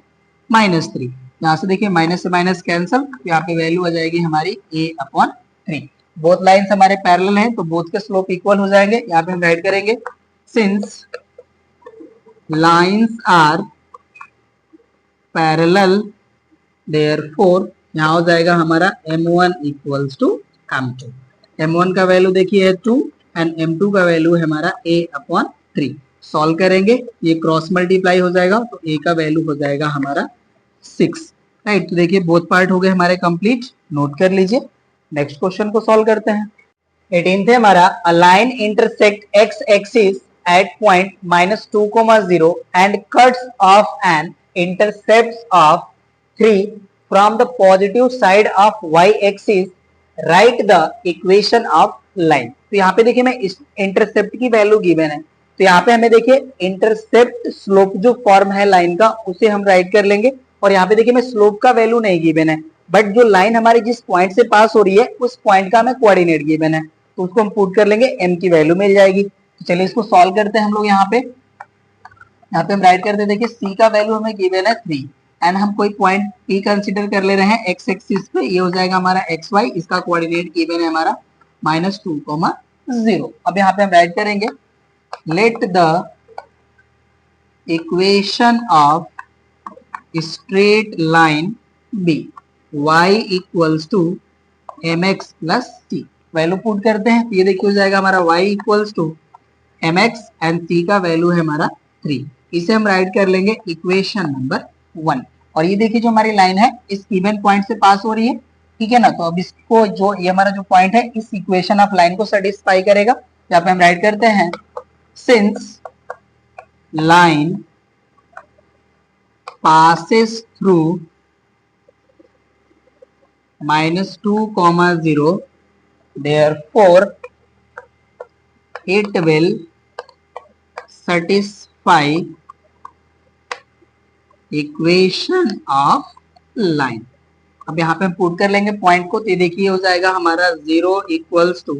[SPEAKER 1] -3। यहाँ से देखिए माइनस से माइनस कैंसल, तो यहाँ पे वैल्यू आ जाएगी हमारी a अपॉन 3। बोथ लाइन्स हमारे पैरेलल हैं तो बोथ के स्लोप इक्वल हो जाएंगे। यहाँ पे हम राइट करेंगे since lines are parallel therefore यहाँ हो जाएगा हमारा m1 equals to m2। m1 का वैल्यू देखिए है 2 एंड m2 का वैल्यू है हमारा a अपॉन 3। सॉल्व करेंगे, ये क्रॉस मल्टीप्लाई हो जाएगा तो a का वैल्यू हो जाएगा हमारा 6। राइट, तो देखिए बोथ पार्ट हो गए हमारे कंप्लीट, नोट कर लीजिए। नेक्स्ट क्वेश्चन को सॉल्व करते हैं। 18th है हमारा, a line intersect x axis at point -2, 0 and cuts off an intercept of 3 from the positive side of y axis, write the equation of line। तो यहाँ पे देखिए मैं इस इंटरसेप्ट की वैल्यू गिवन है, तो यहाँ पे हमें देखिए इंटरसेप्ट स्लोप जो फॉर्म है लाइन का उसे हम राइट कर लेंगे, और यहाँ पे देखिए मैं स्लोप का वैल्यू नहीं गिवन है, बट जो लाइन हमारी जिस पॉइंट से पास हो रही है उस पॉइंट का हमें कोऑर्डिनेट गिवन है, तो उसको हम पुट कर लेंगे, m की वैल्यू मिल जाएगी। तो चलिए इसको सॉल्व करते हैं हम लोग। यहाँ पे हम राइट करते हैं, देखिए c का वैल्यू हमें गिवन है 3 एंड हम कोई पॉइंट P कंसीडर कर ले रहे हैं x एक्सिस पे, ये हो जाएगा हमारा xy, इसका कोऑर्डिनेट गिवन है हमारा -2, 0। अब यहाँ पे हम राइट करेंगे let the equation of straight line be y equals to mx plus c। Value put करते हैं, तो ये देखिए हो जाएगा हमारा y equals to mx and c का वैल्यू है हमारा 3। इसे हम राइट कर लेंगे इक्वेशन नंबर 1। और ये देखिए जो हमारी लाइन है इस गिवन पॉइंट से पास हो रही है, ठीक है ना, तो अब इसको जो ये हमारा जो पॉइंट है इस इक्वेशन ऑफ लाइन को सेटिस्फाई करेगा। यहाँ पे हम राइट करते हैं since line passes through -2, 0 therefore it will satisfy equation of line. अब यहाँ पे हम पुट कर लेंगे पॉइंट को, तो ये देखिए हो जाएगा हमारा 0 equals to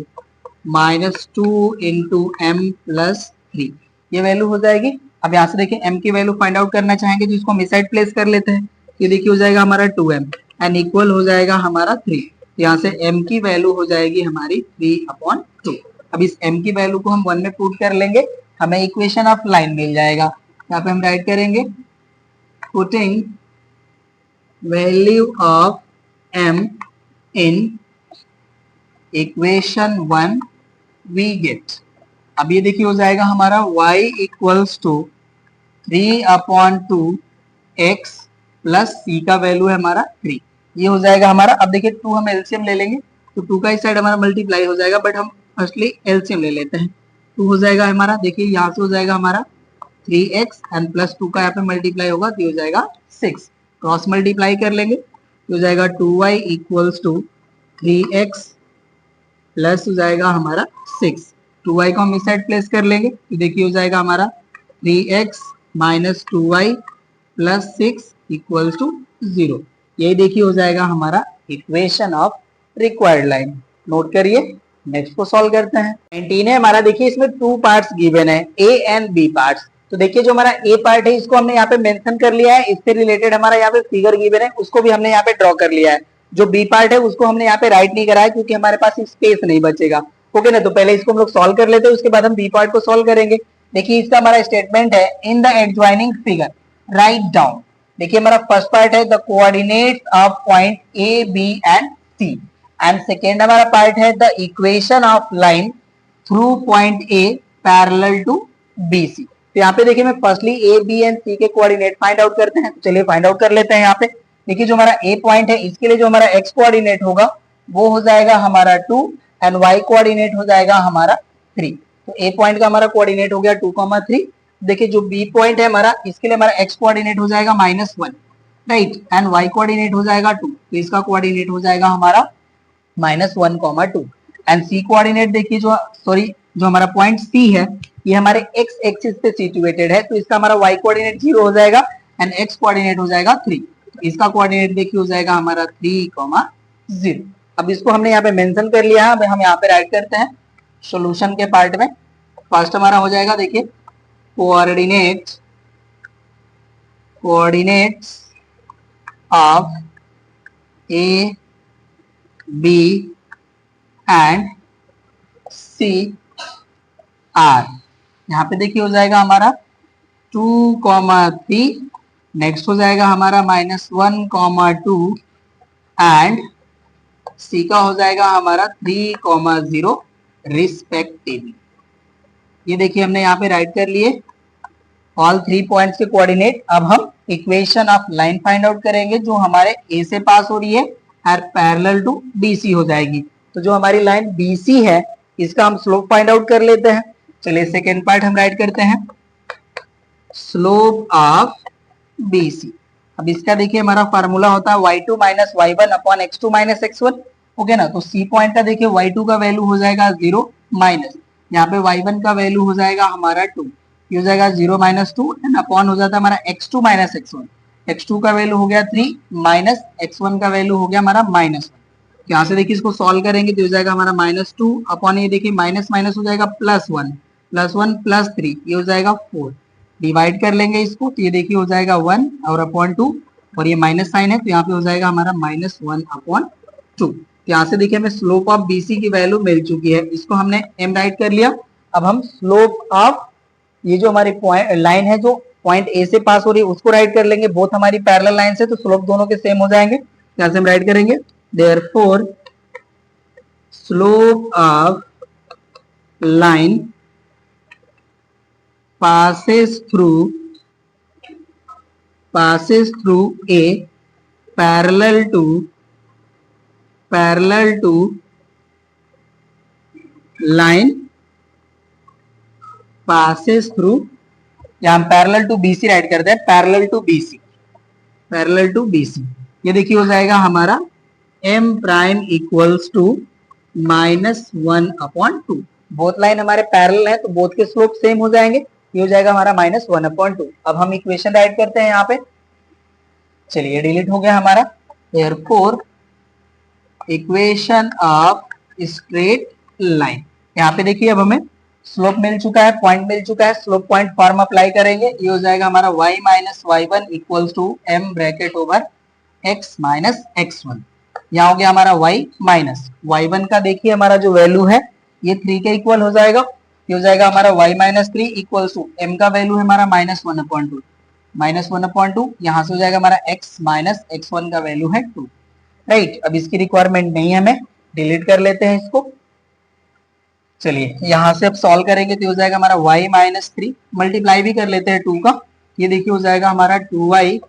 [SPEAKER 1] -2 into m plus 3, ये वैल्यू हो जाएगी। अब यहाँ से देखिए m की वैल्यू फाइंड आउट करना चाहेंगे तो इसको हम इस साइड प्लेस कर लेते हैं, ये देखिए हो जाएगा हमारा 2m एंड इक्वल हो जाएगा हमारा 3। यहाँ से m की वैल्यू हो जाएगी हमारी 3/2। अब इस m की वैल्यू को हम 1 में पुट कर लेंगे, हमें इक्वेशन ऑफ लाइन मिल जाएगा। यहाँ पे हम राइट करेंगे putting value of m in equation 1 we get। अब ये देखिए हो जाएगा हमारा y equals to 3/2 x plus c का वैल्यू है हमारा 3, ये हो जाएगा हमारा। अब देखिए 2 हम एलसीएम ले लेंगे, तो 2 का इस साइड हमारा मल्टीप्लाई हो जाएगा, बट हम फर्स्टली एलसीएम ले लेते हैं। 2 हो जाएगा हमारा, देखिए यहाँ से हो जाएगा हमारा 3x एंड प्लस 2 का यहाँ पे मल्टीप्लाई होगा तो हो जाएगा 6। क्रॉस मल्टीप्लाई कर लेंगे तो हो जाएगा 2y equals to 3x plus हो जाएगा हमारा 6। 2y को हम इस साइड प्लेस कर लेंगे तो देखिए हो जाएगा हमारा 3x minus 2y plus 6 equals to 0। यही देखिए हो जाएगा हमारा equation of required line. Note करिए, नेक्स्ट को सॉल्व करते हैं। 19 है हमारा, देखिए इसमें 2 पार्ट्स गिवन है, a एंड b पार्ट्स। तो देखिए जो हमारा ए पार्ट है इसको हमने यहाँ पे मेंशन कर लिया है, इससे रिलेटेड हमारा यहाँ पे फिगर गिवन है उसको भी हमने यहाँ पे ड्रॉ कर लिया है। जो बी पार्ट है उसको हमने यहाँ पे राइट नहीं करा है क्योंकि हमारे पास स्पेस नहीं बचेगा। ओके ना, तो पहले इसको हम लोग सॉल्व कर लेते हैं, उसके बाद हम बी पार्ट को सॉल्व करेंगे। देखिए इसका हमारा स्टेटमेंट है in the adjoining figure write down. देखिए हमारा फर्स्ट पार्ट है the coordinate of point A B and C, and second हमारा पार्ट है the equation of line through point A parallel to B C. तो यहाँ पे देखिए मैं firstly A B and C के कोऑर्डिनेट फाइंड आउट करते हैं, तो चलिए फाइंड आउट कर लेते हैं। यहाँ पे देखिए जो हमारा ए पॉइंट है इसके लिए जो हमारा एक्स कोऑर्डिनेट होगा वो हो जाएगा हमारा 2 एंड वाई कोऑर्डिनेट हो जाएगा हमारा 3। तो ए पॉइंट का हमारा कोऑर्डिनेट हो गया 2,3। देखिए जो बी पॉइंट है हमारा इसके लिए हमारा एक्स कोऑर्डिनेट हो जाएगा -1, राइट, एंड वाई कोऑर्डिनेट हो जाएगा 2, तो इसका कोऑर्डिनेट हो जाएगा हमारा -1,2 एंड सी कोऑर्डिनेट देखिए जो हमारा पॉइंट सी है ये हमारे x एक्सिस पे सिचुएटेड है, तो इसका हमारा y कोऑर्डिनेट 0 हो जाएगा एंड x कोऑर्डिनेट हो जाएगा 3। इसका कोऑर्डिनेट देखिए हो जाएगा हमारा 3,0। अब इसको हमने यहाँ पे मेंशन कर लिया है, अब हम यहाँ पे राइट करते हैं सॉल्यूशन के पार्ट में फर्स्ट हमारा हो जाएगा, देखिए coordinates of A B and C are. यहाँ पे देखिए हो जाएगा हमारा 2,3, नेक्स्ट हो जाएगा हमारा -1,2 एंड सी का हो जाएगा हमारा 3,0 रिस्पेक्टिवली। ये देखिए हमने यहाँ पे राइट कर लिए ऑल 3 पॉइंट्स के कोऑर्डिनेट। अब हम equation of line find out करेंगे जो हमारे ए से पास हो रही है और पैरेलल टू बीसी हो जाएगी। तो जो हमारी लाइन बीसी है इसका हम स्लोप फाइंड आउट कर लेते हैं। चलिए सेकेंड पार्ट हम राइट करते हैं, स्लोप ऑफ बीसी। अब इसका देखिए हमारा फार्मूला होता है y2 minus y1 upon x2 minus x1। Okay ना, तो सी पॉइंट का देखिए y2 का वैल्यू हो जाएगा 0 माइनस, यहाँ पे y1 का वैल्यू हो जाएगा हमारा 2, ये हो जाएगा 0 माइनस 2 एंड अपॉन हो जाता है हमारा x2 माइनस x1। x2 का वैल्यू हो गया 3 माइनस x1 का वैल्यू हो गया हमारा -1। यहाँ से देखिए इसको सॉल्व करेंगे तो हो जाएगा हमारा -2 अपॉन ये देखिए माइनस माइनस हो जाएगा +1 +1 +3, ये हो जाएगा 4। डिवाइड कर लेंगे इसको तो ये देखिए हो जाएगा 1 और अपॉन 2 और ये माइनस साइन है तो यहाँ पे हो जाएगा हमारा -1 अपॉन 2। यहाँ से देखिए हमें स्लोप ऑफ बीसी की वैल्यू मिल चुकी है, इसको हमने m राइट कर लिया। अब हम स्लोप ऑफ ये जो हमारी लाइन है जो पॉइंट ए से पास हो रही है उसको राइट कर लेंगे। बोथ हमारी पैरेलल लाइन से तो स्लोप दोनों के सेम हो जाएंगे। यहाँ से हम राइट करेंगे therefore slope of line passes through a parallel to line passes through, यहाँ पैरेलल टू बीसी राइट करते हैं, पैरेलल टू बीसी। ये देखिए हो जाएगा हमारा m prime equals to -1 upon 2। Both line हमारे पैरेलल है तो बोथ के स्लोप सेम हो जाएंगे, ये हो जाएगा हमारा -1 अपॉन 2। अब हम इक्वेशन राइट करते हैं यहाँ पे। चलिए डिलीट हो गया हमारा, therefore equation of straight line. यहाँ पे देखिए अब हमें स्लोप मिल चुका है, पॉइंट मिल चुका है, स्लोप पॉइंट फॉर्म अप्लाई करेंगे। ये हो जाएगा हमारा y minus y1 equals to m bracket over x minus x1। यहाँ हो गया हमारा y माइनस y1 का देखिए हमारा जो वैल्यू है ये 3 के इक्वल हो जाएगा, ये हो जाएगा हमारा y minus 3 equals to m का वैल्यू है हमारा -1 अपॉन 2, यहाँ से हो जाएगा हमारा x माइनस x1 का वैल्यू है 2। राइट, अब इसकी रिक्वायरमेंट नहीं है, हमें डिलीट कर लेते हैं इसको। चलिए यहाँ से अब सॉल्व करेंगे तो हो जाएगा हमारा y माइनस 3, मल्टीप्लाई भी कर लेते हैं 2 का, ये देखिए हो जाएगा हमारा 2y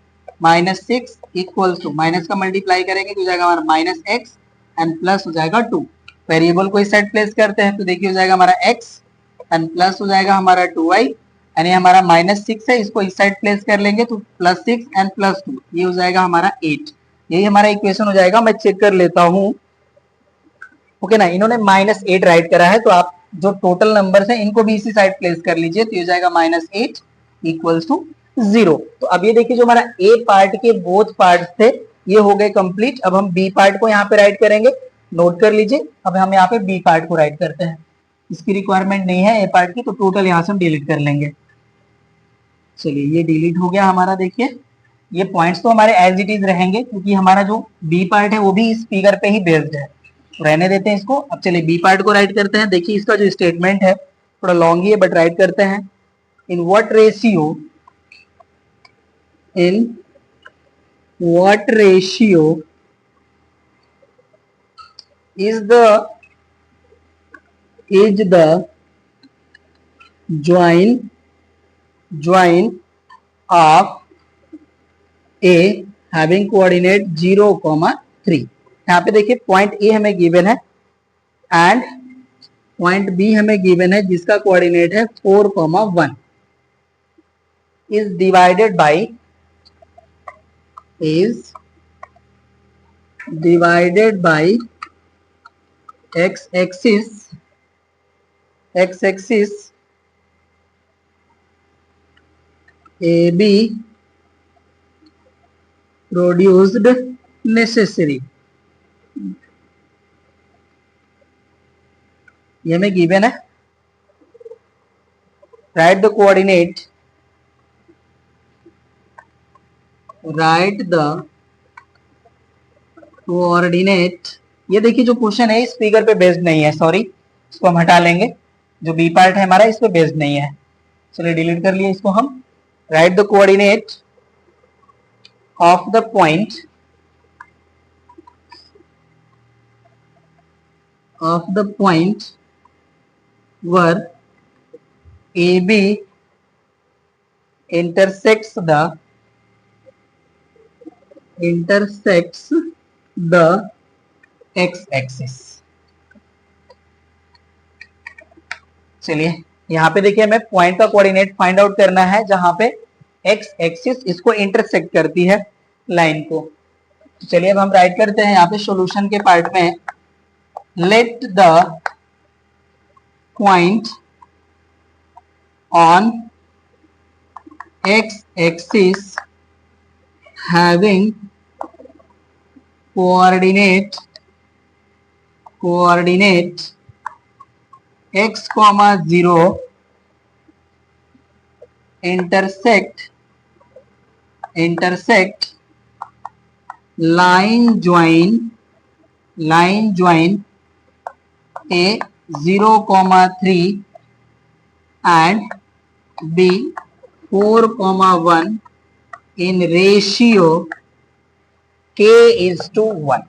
[SPEAKER 1] minus 6 equals to, minus का मल्टीप्लाई करेंगे तो हो जाएगा हमारा -x एंड प्लस हो जाएगा 2। वेरिएबल को इस साइड प्लेस करते हैं तो देखिए हो जाएगा हमारा x एंड प्लस हो जाएगा हमारा 2y यानी हमारा -6 है, इसको इस साइड प्लेस कर लेंगे तो +6 एंड +2, ये हो जाएगा हमारा 8। यही हमारा इक्वेशन हो जाएगा। मैं चेक कर लेता हूँ, ओके ना, इन्होंने -8 राइट करा है तो आप जो टोटल नंबर्स हैं इनको भी इसी साइड प्लेस कर लीजिए तो ये हो जाएगा -8 इक्वल्स टू 0। तो अब ये देखिए जो हमारा ए पार्ट के बोथ पार्ट्स थे ये हो गए कंप्लीट। अब हम बी पार्ट को यहाँ पे राइट करेंगे, नोट कर लीजिए। अब हम यहाँ पे बी पार्ट को राइट करते हैं, इसकी रिक्वायरमेंट नहीं है ए पार्ट की तो टोटल यहाँ से हम डिलीट कर लेंगे। चलिए ये डिलीट हो गया हमारा। देखिए ये पॉइंट्स तो हमारे एज इट इज रहेंगे क्योंकि हमारा जो बी पार्ट है वो भी इस फिगर पे ही बेस्ड है, रहने देते हैं इसको। अब चलिए बी पार्ट को राइट करते हैं। देखिए इसका जो स्टेटमेंट है थोड़ा लॉन्ग ही है बट राइट करते हैं। In what ratio is the join of A having coordinate 0,3। यहाँ पे देखिए पॉइंट ए हमें गिवन है एंड पॉइंट बी हमें गिवन है जिसका कोऑर्डिनेट है 4,1 is divided by x axis AB produced necessary ये हमें गिवन है, right the coordinate, right the coordinate. ये देखिए जो क्वेश्चन है इस फिगर पे बेस्ड नहीं है, सॉरी इसको हम हटा लेंगे, जो बी पार्ट है हमारा इस पे बेस्ड नहीं है, चलिए डिलीट कर लिए इसको हम। Right the coordinate of the point where AB intersects the x axis। चलिए यहाँ पे देखिए हमें पॉइंट का कोऑर्डिनेट फाइंड आउट करना है जहां पे x एक्सिस इसको इंटरसेक्ट करती है लाइन को। चलिए अब हम राइट करते हैं यहाँ पे सॉल्यूशन के पार्ट में, let the point on x axis having coordinate x, 0 intersect line join a 0, 3 and b 4, 1 in ratio k is to 1।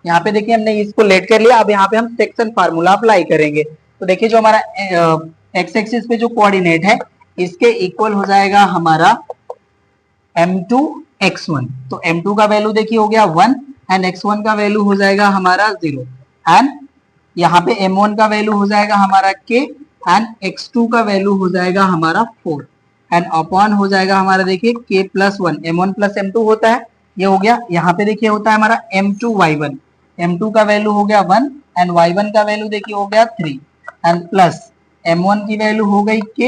[SPEAKER 1] यहाँ पे देखिए हमने इसको लेट कर लिया, अब यहाँ पे हम सेक्शन फार्मूला अप्लाई करेंगे। तो देखिए जो हमारा एक्स एक्सिस पे जो कोऑर्डिनेट है इसके इक्वल हो जाएगा हमारा m2 x1। तो m2 का वैल्यू देखिए हो गया 1 एंड x1 का वैल्यू हो जाएगा हमारा 0 एंड यहाँ पे m1 का वैल्यू हो जाएगा हमारा k एंड x2 का वैल्यू हो जाएगा हमारा 4 एंड अपॉन हो जाएगा हमारा देखिए k plus 1, m1 plus m2 होता है, ये हो गया। यहाँ पे देखिए होता है हमारा m2 y1, m2 का वैल्यू हो गया 1 एंड y1 का वैल्यू देखिए हो गया 3 एंड प्लस m1 की वैल्यू हो गई k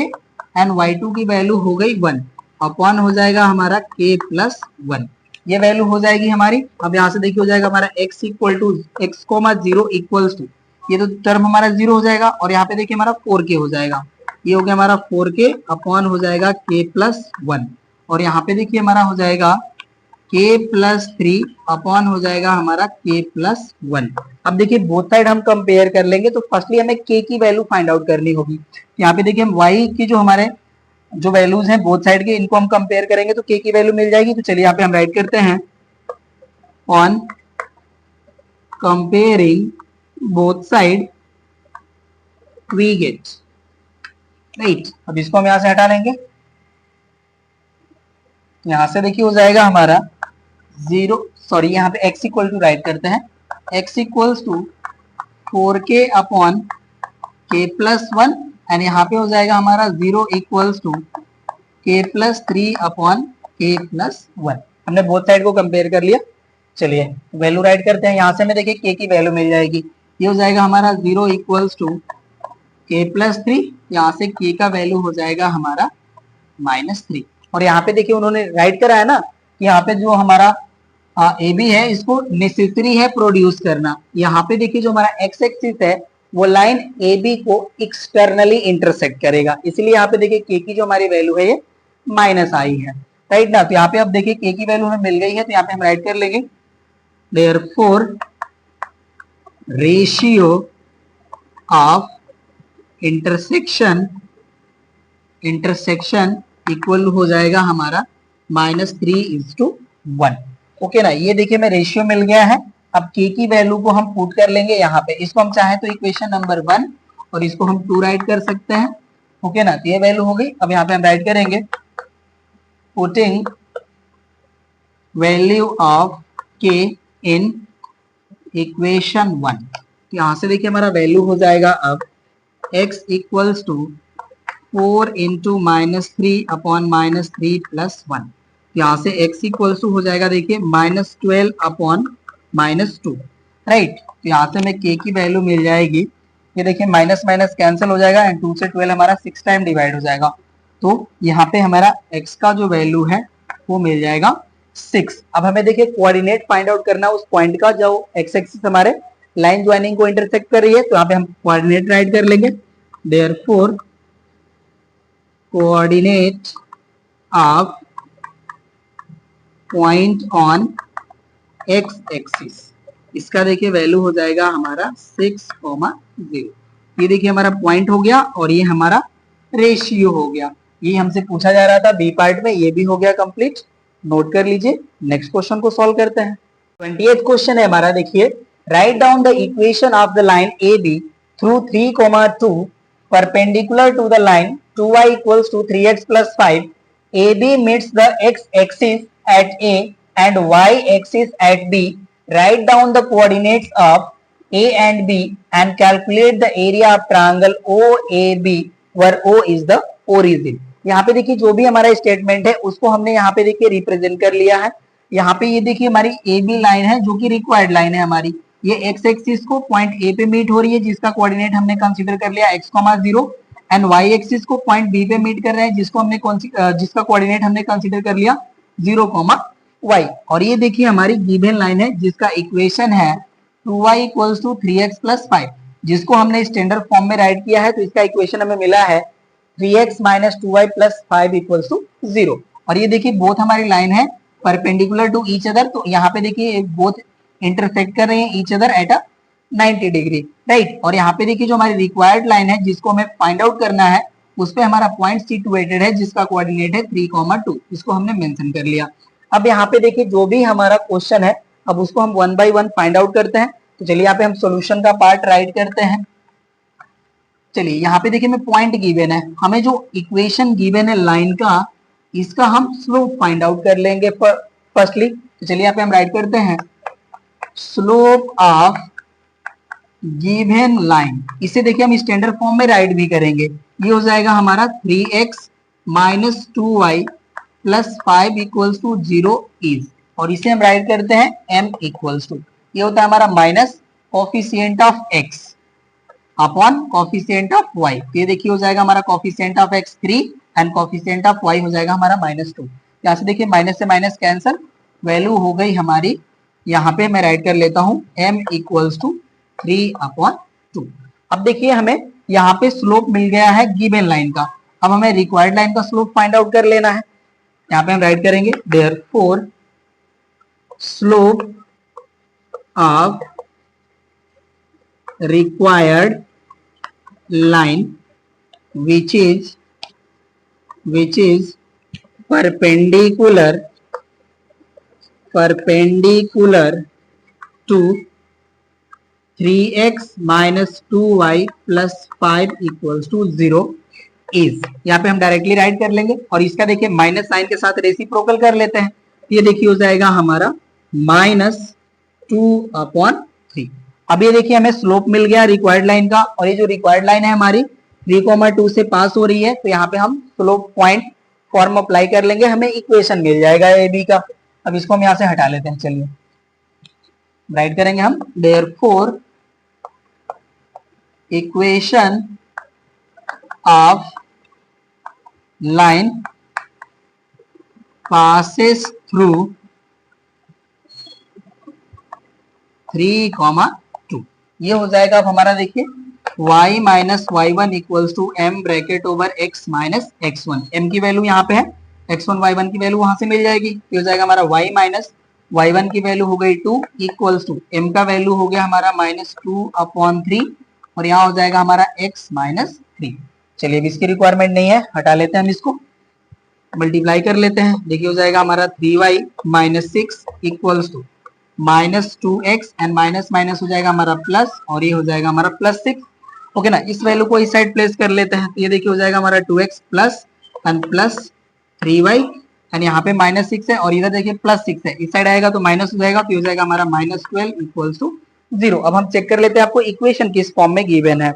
[SPEAKER 1] एंड y2 की वैल्यू हो गई 1 अपॉन हो जाएगा हमारा k प्लस 1, ये वैल्यू हो जाएगी हमारी। अब यहाँ से देखिए हो जाएगा हमारा x equal to x, 0 equals to, ये तो टर्म हमारा 0 हो जाएगा और यहाँ पे देखिए हमारा 4k हो जाएगा, ये हो गया हमारा 4k अपॉन हो जाएगा k प्लस 1 और यहाँ पे देखिए हमारा हो जाएगा k प्लस 3 अपॉन हो जाएगा हमारा k प्लस 1। अब देखिए बोथ साइड हम कंपेयर कर लेंगे, तो फर्स्टली हमें k की वैल्यू फाइंड आउट करनी होगी। यहाँ पे देखिए हम y की जो हमारे जो वैल्यूज हैं बोथ साइड के इनको हम कंपेयर करेंगे तो k की वैल्यू मिल जाएगी। तो चलिए यहाँ पे हम राइट करते हैं, on comparing both side we get, right. अब इसको हम यहां से हटा लेंगे, यहां से देखिए हो जाएगा हमारा 0, सॉरी यहाँ पे x इक्वल टू राइट करते हैं, x equals to 4k upon k plus 1 and यहाँ पे हो जाएगा हमारा 0 equals to k plus 3 upon k plus 1। हमने बोथ साइड को कंपेयर कर लिया। चलिए वैल्यू राइट करते हैं, यहाँ से हमें देखिए k की वैल्यू मिल जाएगी, ये हो जाएगा हमारा 0 इक्वल्स टू k प्लस 3, यहाँ से k का वैल्यू हो जाएगा हमारा -3 और यहाँ पे देखिए उन्होंने राइट करा है ना कि यहाँ पे जो हमारा ए बी है इसको नेसेसरी है प्रोड्यूस करना। यहाँ पे देखिए जो हमारा एक्स एक्सिस है वो लाइन ए बी को एक्सटर्नली इंटरसेक्ट करेगा, इसलिए यहाँ पे देखिए के की जो हमारी वैल्यू है ये माइनस आई है, राइट ना। तो यहाँ पे अब देखिए के की वैल्यू हमें मिल गई है, तो यहाँ पे हम राइट कर लेंगे, therefore ratio of intersection equal हो जाएगा हमारा -3:1। ओके ना, ये देखिए मैं रेशियो मिल गया है। अब k की वैल्यू को हम पुट कर लेंगे यहाँ पे, इसको हम चाहे तो इक्वेशन नंबर 1 और इसको हम 2 राइट कर सकते हैं। ओके ना, तो ये वैल्यू हो गई। अब यहाँ पे हम राइट करेंगे, putting value of k in equation 1। यहाँ से देखिए हमारा वैल्यू हो जाएगा अब x equals to 4 into -3 upon -3 plus 1। यहाँ से x इक्वल्स टू हो जाएगा देखिए -12 अपॉन -2, राइट। तो यहाँ से हमें k की वैल्यू मिल जाएगी, ये देखिए माइनस माइनस कैंसिल हो जाएगा एंड 2 से 12 हमारा 6 टाइम डिवाइड हो जाएगा। तो यहाँ पे हमारा x का जो वैल्यू है वो मिल जाएगा 6। अब हमें देखिए कोऑर्डिनेट फाइंड आउट करना उस पॉइंट का जो x एक्सिस हमारे लाइन ज्वाइनिंग को इंटरसेक्ट कर रही है, तो यहाँ पे हम कोऑर्डिनेट राइट कर लेंगे। Therefore coordinate of point on x axis, इसका देखिए वैल्यू हो जाएगा हमारा 6,0। ये देखिए हमारा पॉइंट हो गया और ये हमारा रेशियो हो गया। ये हमसे पूछा जा रहा था बी पार्ट में, ये भी हो गया कंप्लीट। नोट कर लीजिए। नेक्स्ट क्वेश्चन को सॉल्व करते हैं। 28th क्वेश्चन है हमारा, देखिए write down the equation of the line A B through 3,2 perpendicular to the line 2y equals to 3x plus 5. AB meets the x axis at A and y axis at B. Write down the coordinates of A and B and calculate the area of triangle OAB where O is the origin. यहाँ पे देखिए जो भी हमारा statement है उसको हमने यहाँ पे देखिए रिप्रेजेंट कर लिया है। यहाँ पे ये देखिए हमारी ए बी लाइन है जो कि रिक्वायर्ड लाइन है हमारी। ये एक्स एक्सिस को पॉइंट ए पे मीट हो रही है जिसका कोऑर्डिनेट हमने कंसीडर कर लिया x,0 एंड वाई एक्सिस को पॉइंट बी पे मीट कर रहे हैं जिसका कोऑर्डिनेट हमने कंसीडर कर लिया 0,y। और ये देखिए हमारी गिवन लाइन है जिसका इक्वेशन है 2y equals to 3x plus 5, जिसको हमने स्टैंडर्ड फॉर्म में राइट किया है। तो इसका इक्वेशन हमें मिला है 3x minus 2y plus 5 equals to 0। और ये देखिए बोथ हमारी लाइन है परपेंडिकुलर टू ईच अदर, तो यहाँ पे देखिए बोथ इंटरसेक्ट कर रहे हैं each other at a 90 degree, right. और यहाँ पे देखिए जो हमारी रिक्वायर्ड लाइन है जिसको हमें फाइंड आउट करना है उस पे हमारा पॉइंट सिचुएटेड है जिसका कोऑर्डिनेट है 3,2, इसको हमने मेंशन कर लिया। अब यहाँ पे देखिए जो भी हमारा क्वेश्चन है अब उसको हम 1 by 1 फाइंड आउट करते हैं। तो चलिए यहाँ पे हम सॉल्यूशन का पार्ट राइट करते हैं। चलिए यहाँ पे देखिए मैं पॉइंट गिवन है, हमें जो इक्वेशन गिवन है लाइन का इसका हम स्लोप फाइंड आउट कर लेंगे फर्स्टली। तो चलिए यहाँ पे हम राइट करते हैं स्लोप ऑफ गिवन लाइन। इसे देखिए हम स्टैंडर्ड फॉर्म में राइट भी करेंगे। ये हो जाएगा हमारा 3x minus 2y plus 5 equals to 0 is, और इसे हम राइट करते हैं m equals to, ये होता है हमारा minus coefficient of x upon coefficient of y। ये देखिए हो जाएगा हमारा coefficient of x 3 and coefficient of y हो जाएगा हमारा -2। यहाँ से देखिए माइनस से माइनस कैंसिल, वैल्यू हो गई हमारी, यहाँ पे मैं राइट कर लेता हूँ m equals to 3/2। अब देखिए हमें यहाँ पे स्लोप मिल गया है गिवन लाइन का, अब हमें रिक्वायर्ड लाइन का स्लोप फाइंड आउट कर लेना है। यहाँ पे हम राइट करेंगे therefore slope of required line which is perpendicular to 3x minus 2y plus 5 equals to 0 is। यहाँ पे हम डायरेक्टली राइट कर लेंगे और इसका देखिए माइनस साइन के साथ रेसिप्रोकल कर लेते हैं। ये देखिए हो जाएगा हमारा -2/3। अब ये देखिए हमें स्लोप मिल गया रिक्वायर्ड लाइन का, और ये जो रिक्वायर्ड लाइन है हमारी 3,2 से पास हो रही है, तो यहाँ पे हम स्लोप पॉइंट फॉर्म अप्लाई कर लेंगे, हमें इक्वेशन मिल जाएगा ए बी का। अब इसको हम यहाँ से हटा लेते हैं। चलिए राइट करेंगे हम therefore equation of line passes through 3,2। ये हो जाएगा अब हमारा देखिए y minus y1 equals to m bracket over x minus x1। m की वैल्यू यहाँ पे है, x1 y1 की वैल्यू वहां से मिल जाएगी। ये हो जाएगा हमारा y माइनस y1 की वैल्यू हो गई 2 इक्वल्स टू m का वैल्यू हो गया हमारा -2/3, और यहाँ हो जाएगा हमारा x माइनस 3। चलिए अब इसकी रिक्वायरमेंट नहीं है, हटा लेते हैं हम इसको, मल्टीप्लाई कर लेते हैं। देखिए हो जाएगा हमारा 3y minus 6 equals to -2x and minus minus हो जाएगा हमारा प्लस, और ये हो जाएगा हमारा +6। ओके ना, इस वैल्यू को इस साइड प्लेस कर लेते हैं। तो ये देखिए हो जाएगा हमारा 2x plus and plus 3y and यहाँ पे -6 है और इधर देखिए +6 है, इस साइड आएगा तो माइनस हो जाएगा, तो हो जाएगा हमारा -12 इक्वल्स टू 0। अब हम चेक कर लेते हैं आपको इक्वेशन किस फॉर्म में गिवन है।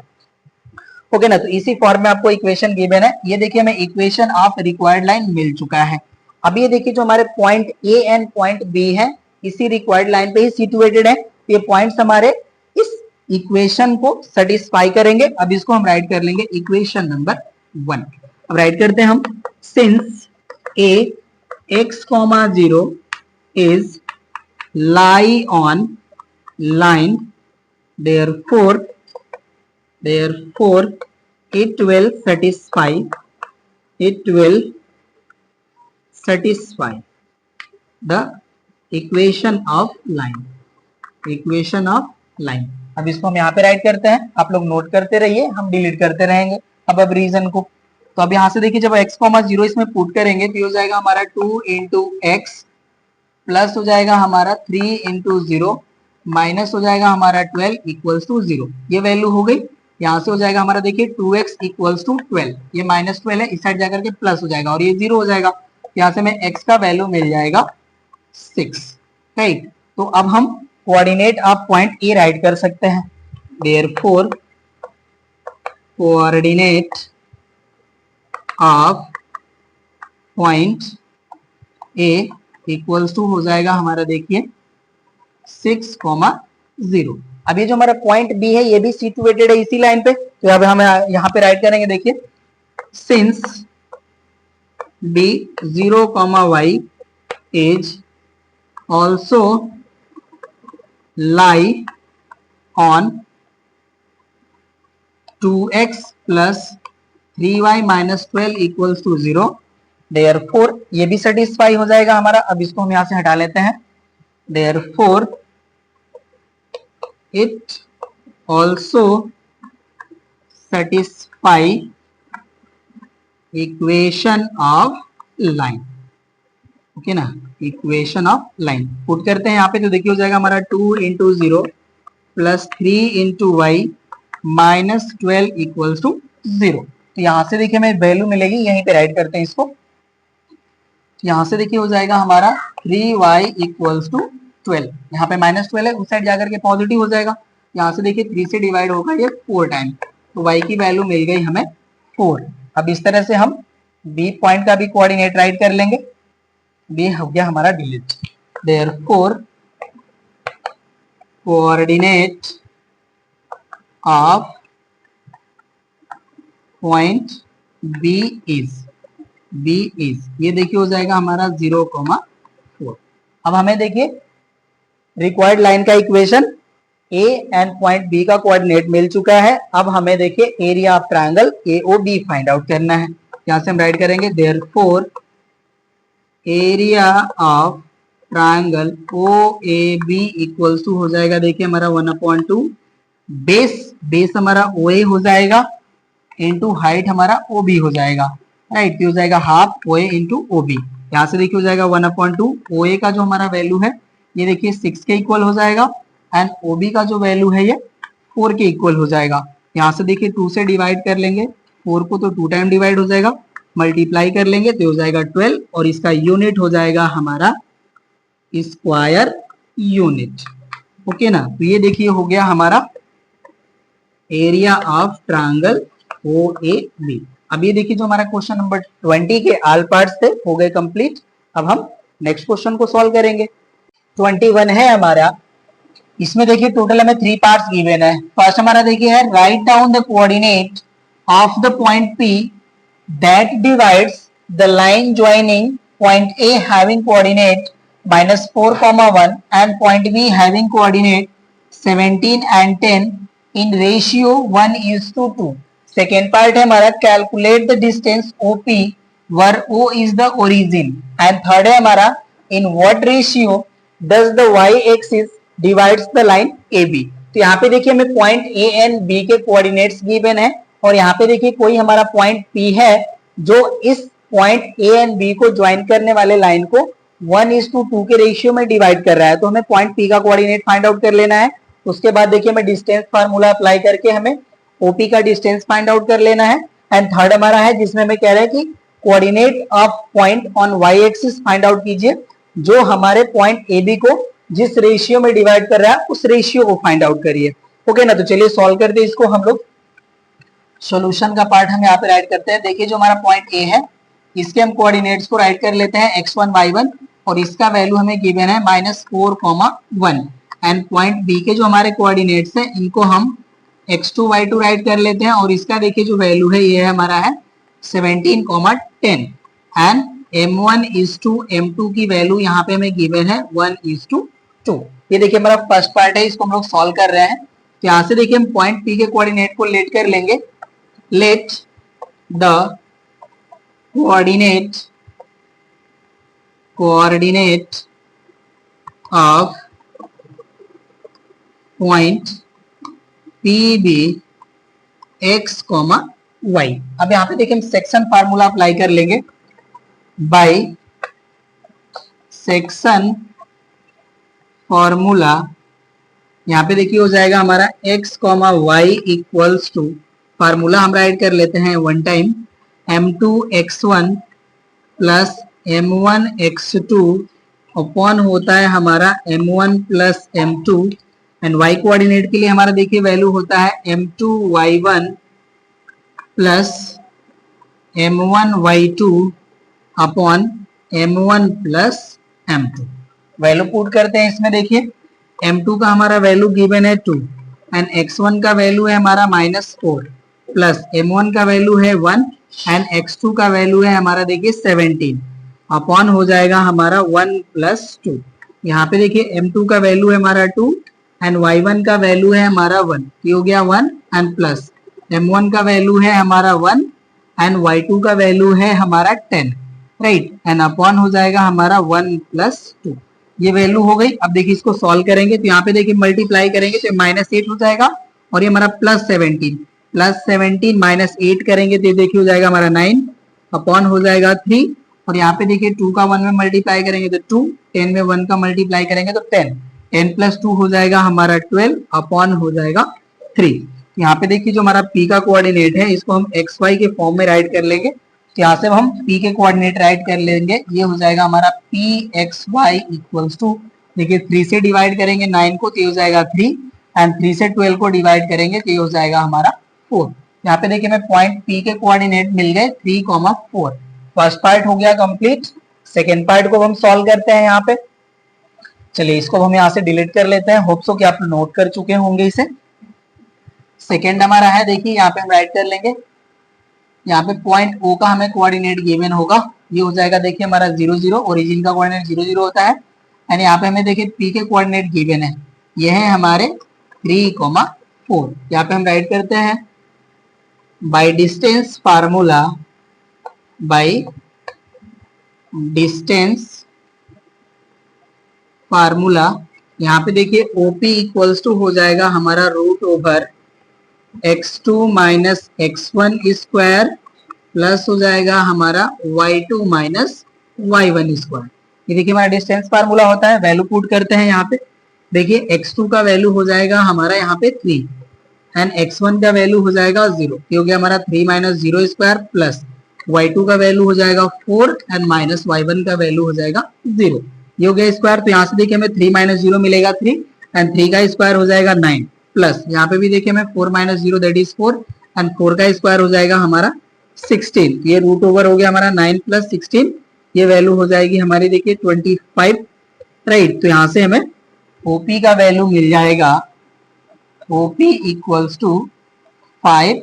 [SPEAKER 1] ओके ना, तो इसी फॉर्म में आपको इक्वेशन गिवन है। ये देखिए हमें इक्वेशन ऑफ रिक्वायर्ड लाइन मिल चुका है। अब ये देखिए जो हमारे point A and point B है इसी रिक्वायर्ड लाइन पे ही सिचुएटेड है, ये पॉइंट्स हमारे इस इक्वेशन को सेटिस्फाई करेंगे। अब इसको हम राइट कर लेंगे इक्वेशन नंबर 1। अब राइट करते हैं हम, since A x,0 is lie on line therefore it will satisfy the equation of line. अब इसको हम यहाँ पे राइट करते हैं, आप लोग नोट करते रहिए, हम डिलीट करते रहेंगे अब रीजन को। तो अब यहाँ से देखिए जब x, 0 इसमें पुट करेंगे तो हो जाएगा हमारा 2 इंटू एक्स प्लस हो जाएगा हमारा 3 इंटू 0 माइनस हो जाएगा हमारा 12 इक्वल्स टू 0। ये वैल्यू हो गई। यहाँ से हो जाएगा हमारा देखिए 2x इक्वल्स टू 12, ये माइनस 12 है, इस साइड जाकर के प्लस हो जाएगा और ये 0 हो जाएगा। यहाँ से हमें x का वैल्यू मिल जाएगा 6, राइट। तो अब हम coordinate of point A write कर सकते हैं। Therefore coordinate of point A equals to हो जाएगा हमारा देखिए 6,0। अब ये जो हमारा पॉइंट बी है ये भी सिचुएटेड है इसी लाइन पे, तो अब हम यहाँ पे राइट करेंगे देखिए since B 0,y is also lie on 2x plus 3y minus 12 equals to 0। Therefore ये भी सेटिस्फाई हो जाएगा हमारा। अब इसको हम यहां से हटा लेते हैं। Therefore it also satisfy equation of line, okay ना, इक्वेशन ऑफ लाइन पुट करते हैं यहाँ पे। तो देखिए हो जाएगा हमारा 2 into 0 plus 3 into y minus 12 equals to 0। तो यहाँ से देखिए हमें वैल्यू मिलेगी, यहीं पे राइट करते हैं इसको। यहाँ से देखिए हो जाएगा हमारा 3y इक्वल्स टू 12, यहाँ पे माइनस 12 है, उस साइड जाकर के पॉजिटिव हो जाएगा। यहाँ से देखिए 3 से डिवाइड होगा ये 4 टाइम, तो y की वैल्यू मिल गई हमें 4। अब इस तरह से हम b पॉइंट का भी कोऑर्डिनेट राइट कर लेंगे। b हो गया हमारा delete. Therefore coordinate of point b is ये देखिए हो जाएगा हमारा 0,4। अब हमें देखिए रिक्वायर्ड लाइन का equation a and point b का कोऑर्डिनेट मिल चुका है। अब हमें देखिए area of triangle AOB find out करना है। यहां से हम राइट करेंगे therefore area of triangle OAB equals to हो जाएगा देखिए हमारा 1/2 बेस हमारा OA हो जाएगा इंटू हाइट हमारा OB हो जाएगा, राइट। हो जाएगा हाफ OA इंटू OB। यहाँ से देखिए हो जाएगा 1/2 OA का जो हमारा वैल्यू है ये देखिए 6 के इक्वल हो जाएगा एंड OB का जो वैल्यू है ये 4 के इक्वल हो जाएगा। यहाँ से देखिए 2 से डिवाइड कर लेंगे 4 को, तो 2 टाइम डिवाइड हो जाएगा, मल्टीप्लाई कर लेंगे तो हो जाएगा 12 और इसका यूनिट हो जाएगा हमारा स्क्वायर यूनिट, ओके ना। तो ये देखिए हो गया हमारा एरिया ऑफ ट्रायंगल OAB। अब ये देखिए जो हमारा क्वेश्चन नंबर 20 के ऑल पार्ट्स थे हो गए कंप्लीट। अब हम नेक्स्ट क्वेश्चन को सॉल्व करेंगे। 21 है हमारा, इसमें देखिए टोटल हमें 3 पार्ट्स गिवन है। फर्स्ट हमारा देखिए है right down the coordinate of the point P that divides the line joining point A having coordinate -4,1 and point B having coordinate 17 and 10 in ratio 1:2। Second part है हमारा calculate the distance OP were O is the origin and third है हमारा in what ratio does the y axis divides the line AB। तो यहाँ पे देखिए हमें point A and B के कोऑर्डिनेट्स गिवन है और यहाँ पे देखिए कोई हमारा पॉइंट P है जो इस पॉइंट A एंड B को ज्वाइन करने वाले लाइन को 1:2 के रेशियो में डिवाइड कर रहा है। तो हमें पॉइंट P का कोऑर्डिनेट फाइंड आउट कर लेना है। उसके बाद देखिए हमें डिस्टेंस फार्मूला अप्लाई करके हमें OP का डिस्टेंस फाइंड आउट कर लेना है। एंड थर्ड हमारा है जिसमें हमें कह रहा है कि coordinate of point on y axis find out कीजिए, जो हमारे पॉइंट AB को जिस रेशियो में डिवाइड कर रहा है उस रेशियो को फाइंड आउट करिए, ओके ना। तो चलिए सॉल्व करते हैं इसको हम लोग। सॉल्यूशन का पार्ट हम यहाँ पे राइट करते हैं। देखिए जो हमारा पॉइंट A है इसके हम कोऑर्डिनेट्स को राइट कर लेते हैं x1 y1 और इसका वैल्यू हमें गिवन है -4,1 एंड पॉइंट B के जो हमारे कोऑर्डिनेट्स हैं इनको हम x2 y2 राइट कर लेते हैं और इसका देखिए जो वैल्यू है ये हमारा है 17,10 and m1 is to m2 की वैल्यू यहाँ पे हमें गिवन है 1:2। ये देखिए हमारा फर्स्ट पार्ट है, इसको हम लोग सॉल्व कर रहे हैं। तो यहां से देखिए हम पॉइंट पी के कोऑर्डिनेट को लेट कर लेंगे. Let the coordinate of point P be x comma y. अब यहाँ पे देखिए हम सेक्शन फार्मूला अप्लाई कर लेंगे. बाय सेक्शन फॉर्मूला यहाँ पे देखिए हो जाएगा हमारा x comma y equals to, formula हम राइट कर लेते हैं one time, m2x1 plus m1x2 upon होता है हमारा m1 plus m2 and y coordinate के लिए हमारा देखिए वैल्यू होता है m2y1 plus m1y2 upon m1 plus m2. Value put करते हैं इसमें. देखिए m2 का हमारा वैल्यू गिवन है 2 एंड x1 का वैल्यू है हमारा -4 प्लस m1 का वैल्यू है 1 एंड x2 का वैल्यू है हमारा देखिए 17 अपॉन हो जाएगा हमारा 1 प्लस 2. यहाँ पे देखिए m2 का वैल्यू है हमारा 2 एंड y1 का वैल्यू है हमारा 1, ये हो गया 1 एंड प्लस m1 का वैल्यू है हमारा 1 एंड y2 का वैल्यू है हमारा 10, राइट, एंड अपॉन हो जाएगा हमारा 1 प्लस 2. ये वैल्यू हो गई. अब देखिए इसको सॉल्व करेंगे तो यहाँ पे देखिए मल्टीप्लाई करेंगे तो -8 हो जाएगा और ये हमारा +17 -8 करेंगे तो ये देखिए हो जाएगा हमारा 9 अपॉन हो जाएगा 3 और यहाँ पे देखिए 2 का 1 में मल्टीप्लाई करेंगे तो 2, 10 में 1 का मल्टीप्लाई करेंगे तो 10 प्लस 2 हो जाएगा हमारा 12 अपॉन हो जाएगा 3. यहाँ पे देखिए जो हमारा p का कोऑर्डिनेट है इसको हम xy के फॉर्म में राइट कर लेंगे. तो यहाँ से हम p के कोऑर्डिनेट राइट कर लेंगे. ये हो जाएगा हमारा pxy इक्वल्स टू, देखिए 3 से डिवाइड करेंगे 9 को तो ये हो जाएगा 3 एंड 3 से 12 को डिवाइड करेंगे तो ये हो जाएगा हमारा 4. यहाँ पे देखिए हमें पॉइंट p के कोऑर्डिनेट मिल गए 3,4. फर्स्ट पार्ट हो गया कंप्लीट. सेकेंड पार्ट को हम सॉल्व करते हैं. यहाँ पे चलिए इसको हम यहाँ से डिलीट कर लेते हैं. होप सो कि आप नोट कर चुके होंगे इसे. सेकेंड हमारा है, देखिए यहाँ पे हम राइट कर लेंगे. यहाँ पे पॉइंट O का हमें कोऑर्डिनेट गिवन होगा. ये हो जाएगा देखिए हमारा 0 0, ओरिजिन का कोऑर्डिनेट 0 0 होता है एंड यहाँ पे हमें देखिए P के कोऑर्डिनेट गिवन है. ये है हमारे 3,4. यहाँ पे हम राइट करते हैं बाय डिस्टेंस फार्मूला यहाँ पे देखिए OP इक्वल्स टू हो जाएगा हमारा √over x2 minus x1 square plus हो जाएगा हमारा y2 माइनस y1 स्क्वायर. ये देखिए हमारा डिस्टेंस फार्मूला होता है. वैल्यू पुट करते हैं यहाँ पे. देखिए x2 का वैल्यू हो जाएगा हमारा यहाँ पे 3 एंड x1 का वैल्यू हो जाएगा 0, ये हो गया हमारा 3 माइनस 0 स्क्वायर प्लस y2 का वैल्यू हो जाएगा 4 एंड माइनस y1 का वैल्यू हो जाएगा 0, ये हो गया स्क्वायर. तो यहाँ से देखिए हमें 3 माइनस 0 मिलेगा 3 एंड 3 का स्क्वायर हो जाएगा 9 प्लस यहाँ पे भी देखिए हमें 4 माइनस 0 दैट इज 4 एंड 4 का स्क्वायर हो जाएगा हमारा 16. ये रूट ओवर हो गया हमारा 9 प्लस 16, ये वैल्यू हो जाएगी हमारी देखिए 25, राइट. तो यहाँ से हमें OP का वैल्यू मिल जाएगा OP equals to 5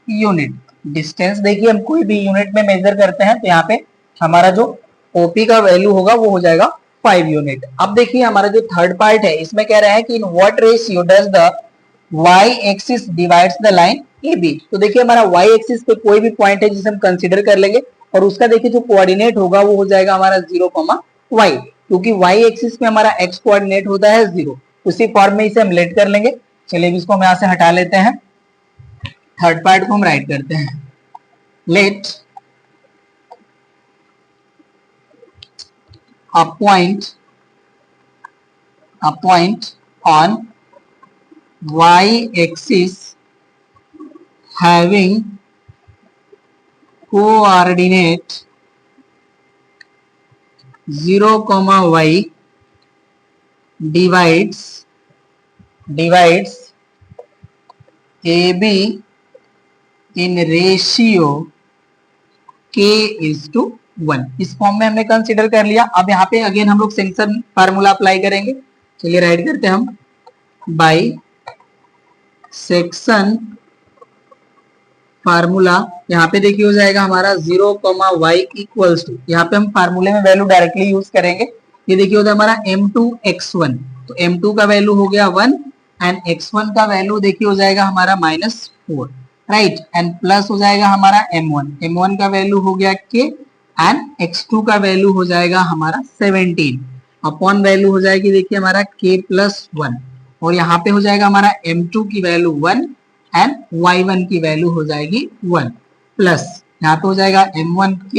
[SPEAKER 1] unit. Distance देखिए हम कोई भी यूनिट में मेजर करते हैं तो यहाँ पे हमारा जो OP का वैल्यू होगा वो हो जाएगा 5 यूनिट. अब देखिए हमारा जो थर्ड पार्ट है इसमें कह रहा है कि in what ratio does the y axis divides the line AB. तो देखिए हमारा y एक्सिस पे कोई भी पॉइंट है जिसे हम कंसीडर कर लेंगे और उसका देखिए जो कोऑर्डिनेट होगा वो हो जाएगा हमारा 0,y, क्योंकि y एक्सिस पे हमारा x कोऑर्डिनेट होता है 0. उसी फॉर्म में इसे हम लेट कर लेंगे. चलिए इसको हम यहाँ से हटा लेते हैं. थर्ड पार्ट को हम राइट करते हैं. Let a point on y axis having coordinate 0, y divides AB in ratio k is to 1. इस फॉर्म में हमने कंसीडर कर लिया. अब यहाँ पे अगेन हम लोग सेक्शन फार्मूला अप्लाई करेंगे. चलिए राइट करते हैं हम बाय सेक्शन फार्मूला. यहाँ पे देखिए हो जाएगा हमारा 0, y इक्वल्स टू, यहाँ पे हम फार्मूले में वैल्यू डायरेक्टली यूज करेंगे. ये देखिए होता है हमारा m2x1, तो m2 का वैल्यू हो गया 1 एंड x1 का वैल्यू देखिए हो जाएगा हमारा -4, राइट, एंड प्लस हो जाएगा हमारा m1 का वैल्यू हो गया k, एंड x2 का वैल्यू हो जाएगा हमारा 17 अपॉन वैल्यू हो जाएगी देखिए हमारा k+1, और यहाँ पे हो जाएगा हमारा m2 की वैल्यू 1 एंड y1 की वैल्यू हो जाएगी 1, प्लस यहाँ पे हो जाएगा m1 k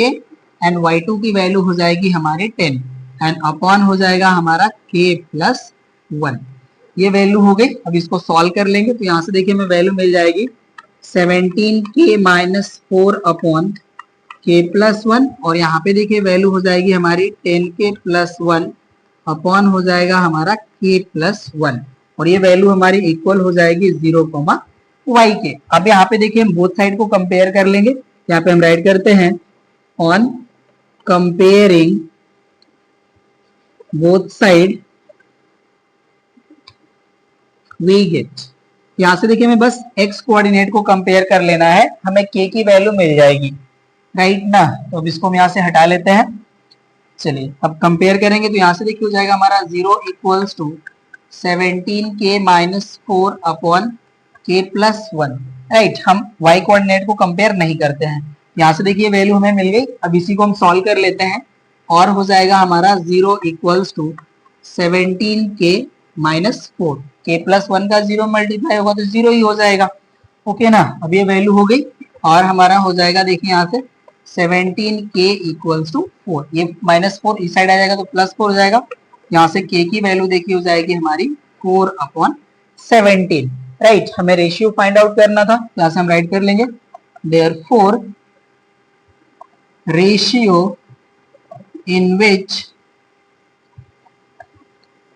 [SPEAKER 1] एंड y2 की वैल्यू हो जाएगी हमारी 10 एंड अपॉन हो जाएगा हमारा k+1। ये वैल्यू हो गई। अब इसको सॉल्व कर लेंगे तो यहाँ से देखिए हमें वैल्यू मिल जाएगी 17k-4 अपॉन k+1, और यहाँ पे देखिए वैल्यू हो जाएगी हमारी 10k+1 अपॉन हो जाएगा हमारा k+1, और ये वैल्यू हमारी इक्वल हो जाएगी 0, y के। अब यहाँ पे देखिए हम बोथ साइड को कंपेयर कर लेंगे। यहाँ पे हम राइट करते हैं on comparing both side we get. यहां से देखिए हमें बस x कोऑर्डिनेट को कंपेयर कर लेना है, हमें k की वैल्यू मिल जाएगी, राइट ना। तो अब इसको हम यहाँ से हटा लेते हैं। चलिए अब कंपेयर करेंगे तो यहाँ से देखिए हो जाएगा हमारा 0 = 17k-4 अपॉन k+1, राइट। हम y कोऑर्डिनेट को कंपेयर नहीं करते हैं। यहाँ से देखिए वैल्यू हमें मिल गई। अब इसी को हम सॉल्व कर लेते हैं, और हो जाएगा हमारा 0 = 17k-4, k+1 का 0 मल्टीप्लाई होगा तो 0 ही हो जाएगा, ओके ना। अब ये वैल्यू हो गई, और हमारा हो जाएगा देखिए यहाँ से 17k = 4, ये -4 इस साइड आ जाएगा तो +4 हो जाएगा। यहाँ से k की वैल्यू देखिए हो जाएगी हमारी 4/17, राइट। हमें रेशियो फाइंड आउट करना था, यहाँ से हम राइट कर लेंगे therefore ratio in which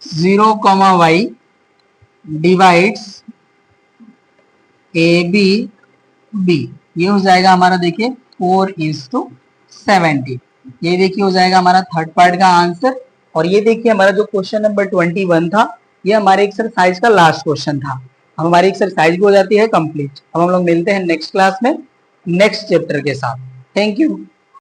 [SPEAKER 1] 0, y divides AB B, ये हो जाएगा हमारा देखिए 4:17। ये देखिए हो जाएगा हमारा थर्ड पार्ट का आंसर। और ये देखिए हमारा जो क्वेश्चन नंबर 21 था, ये हमारे एक्सरसाइज का लास्ट क्वेश्चन था। अब हमारी एक्सरसाइज भी हो जाती है कंप्लीट। अब हम लोग मिलते हैं नेक्स्ट क्लास में नेक्स्ट चैप्टर के साथ। Thank you.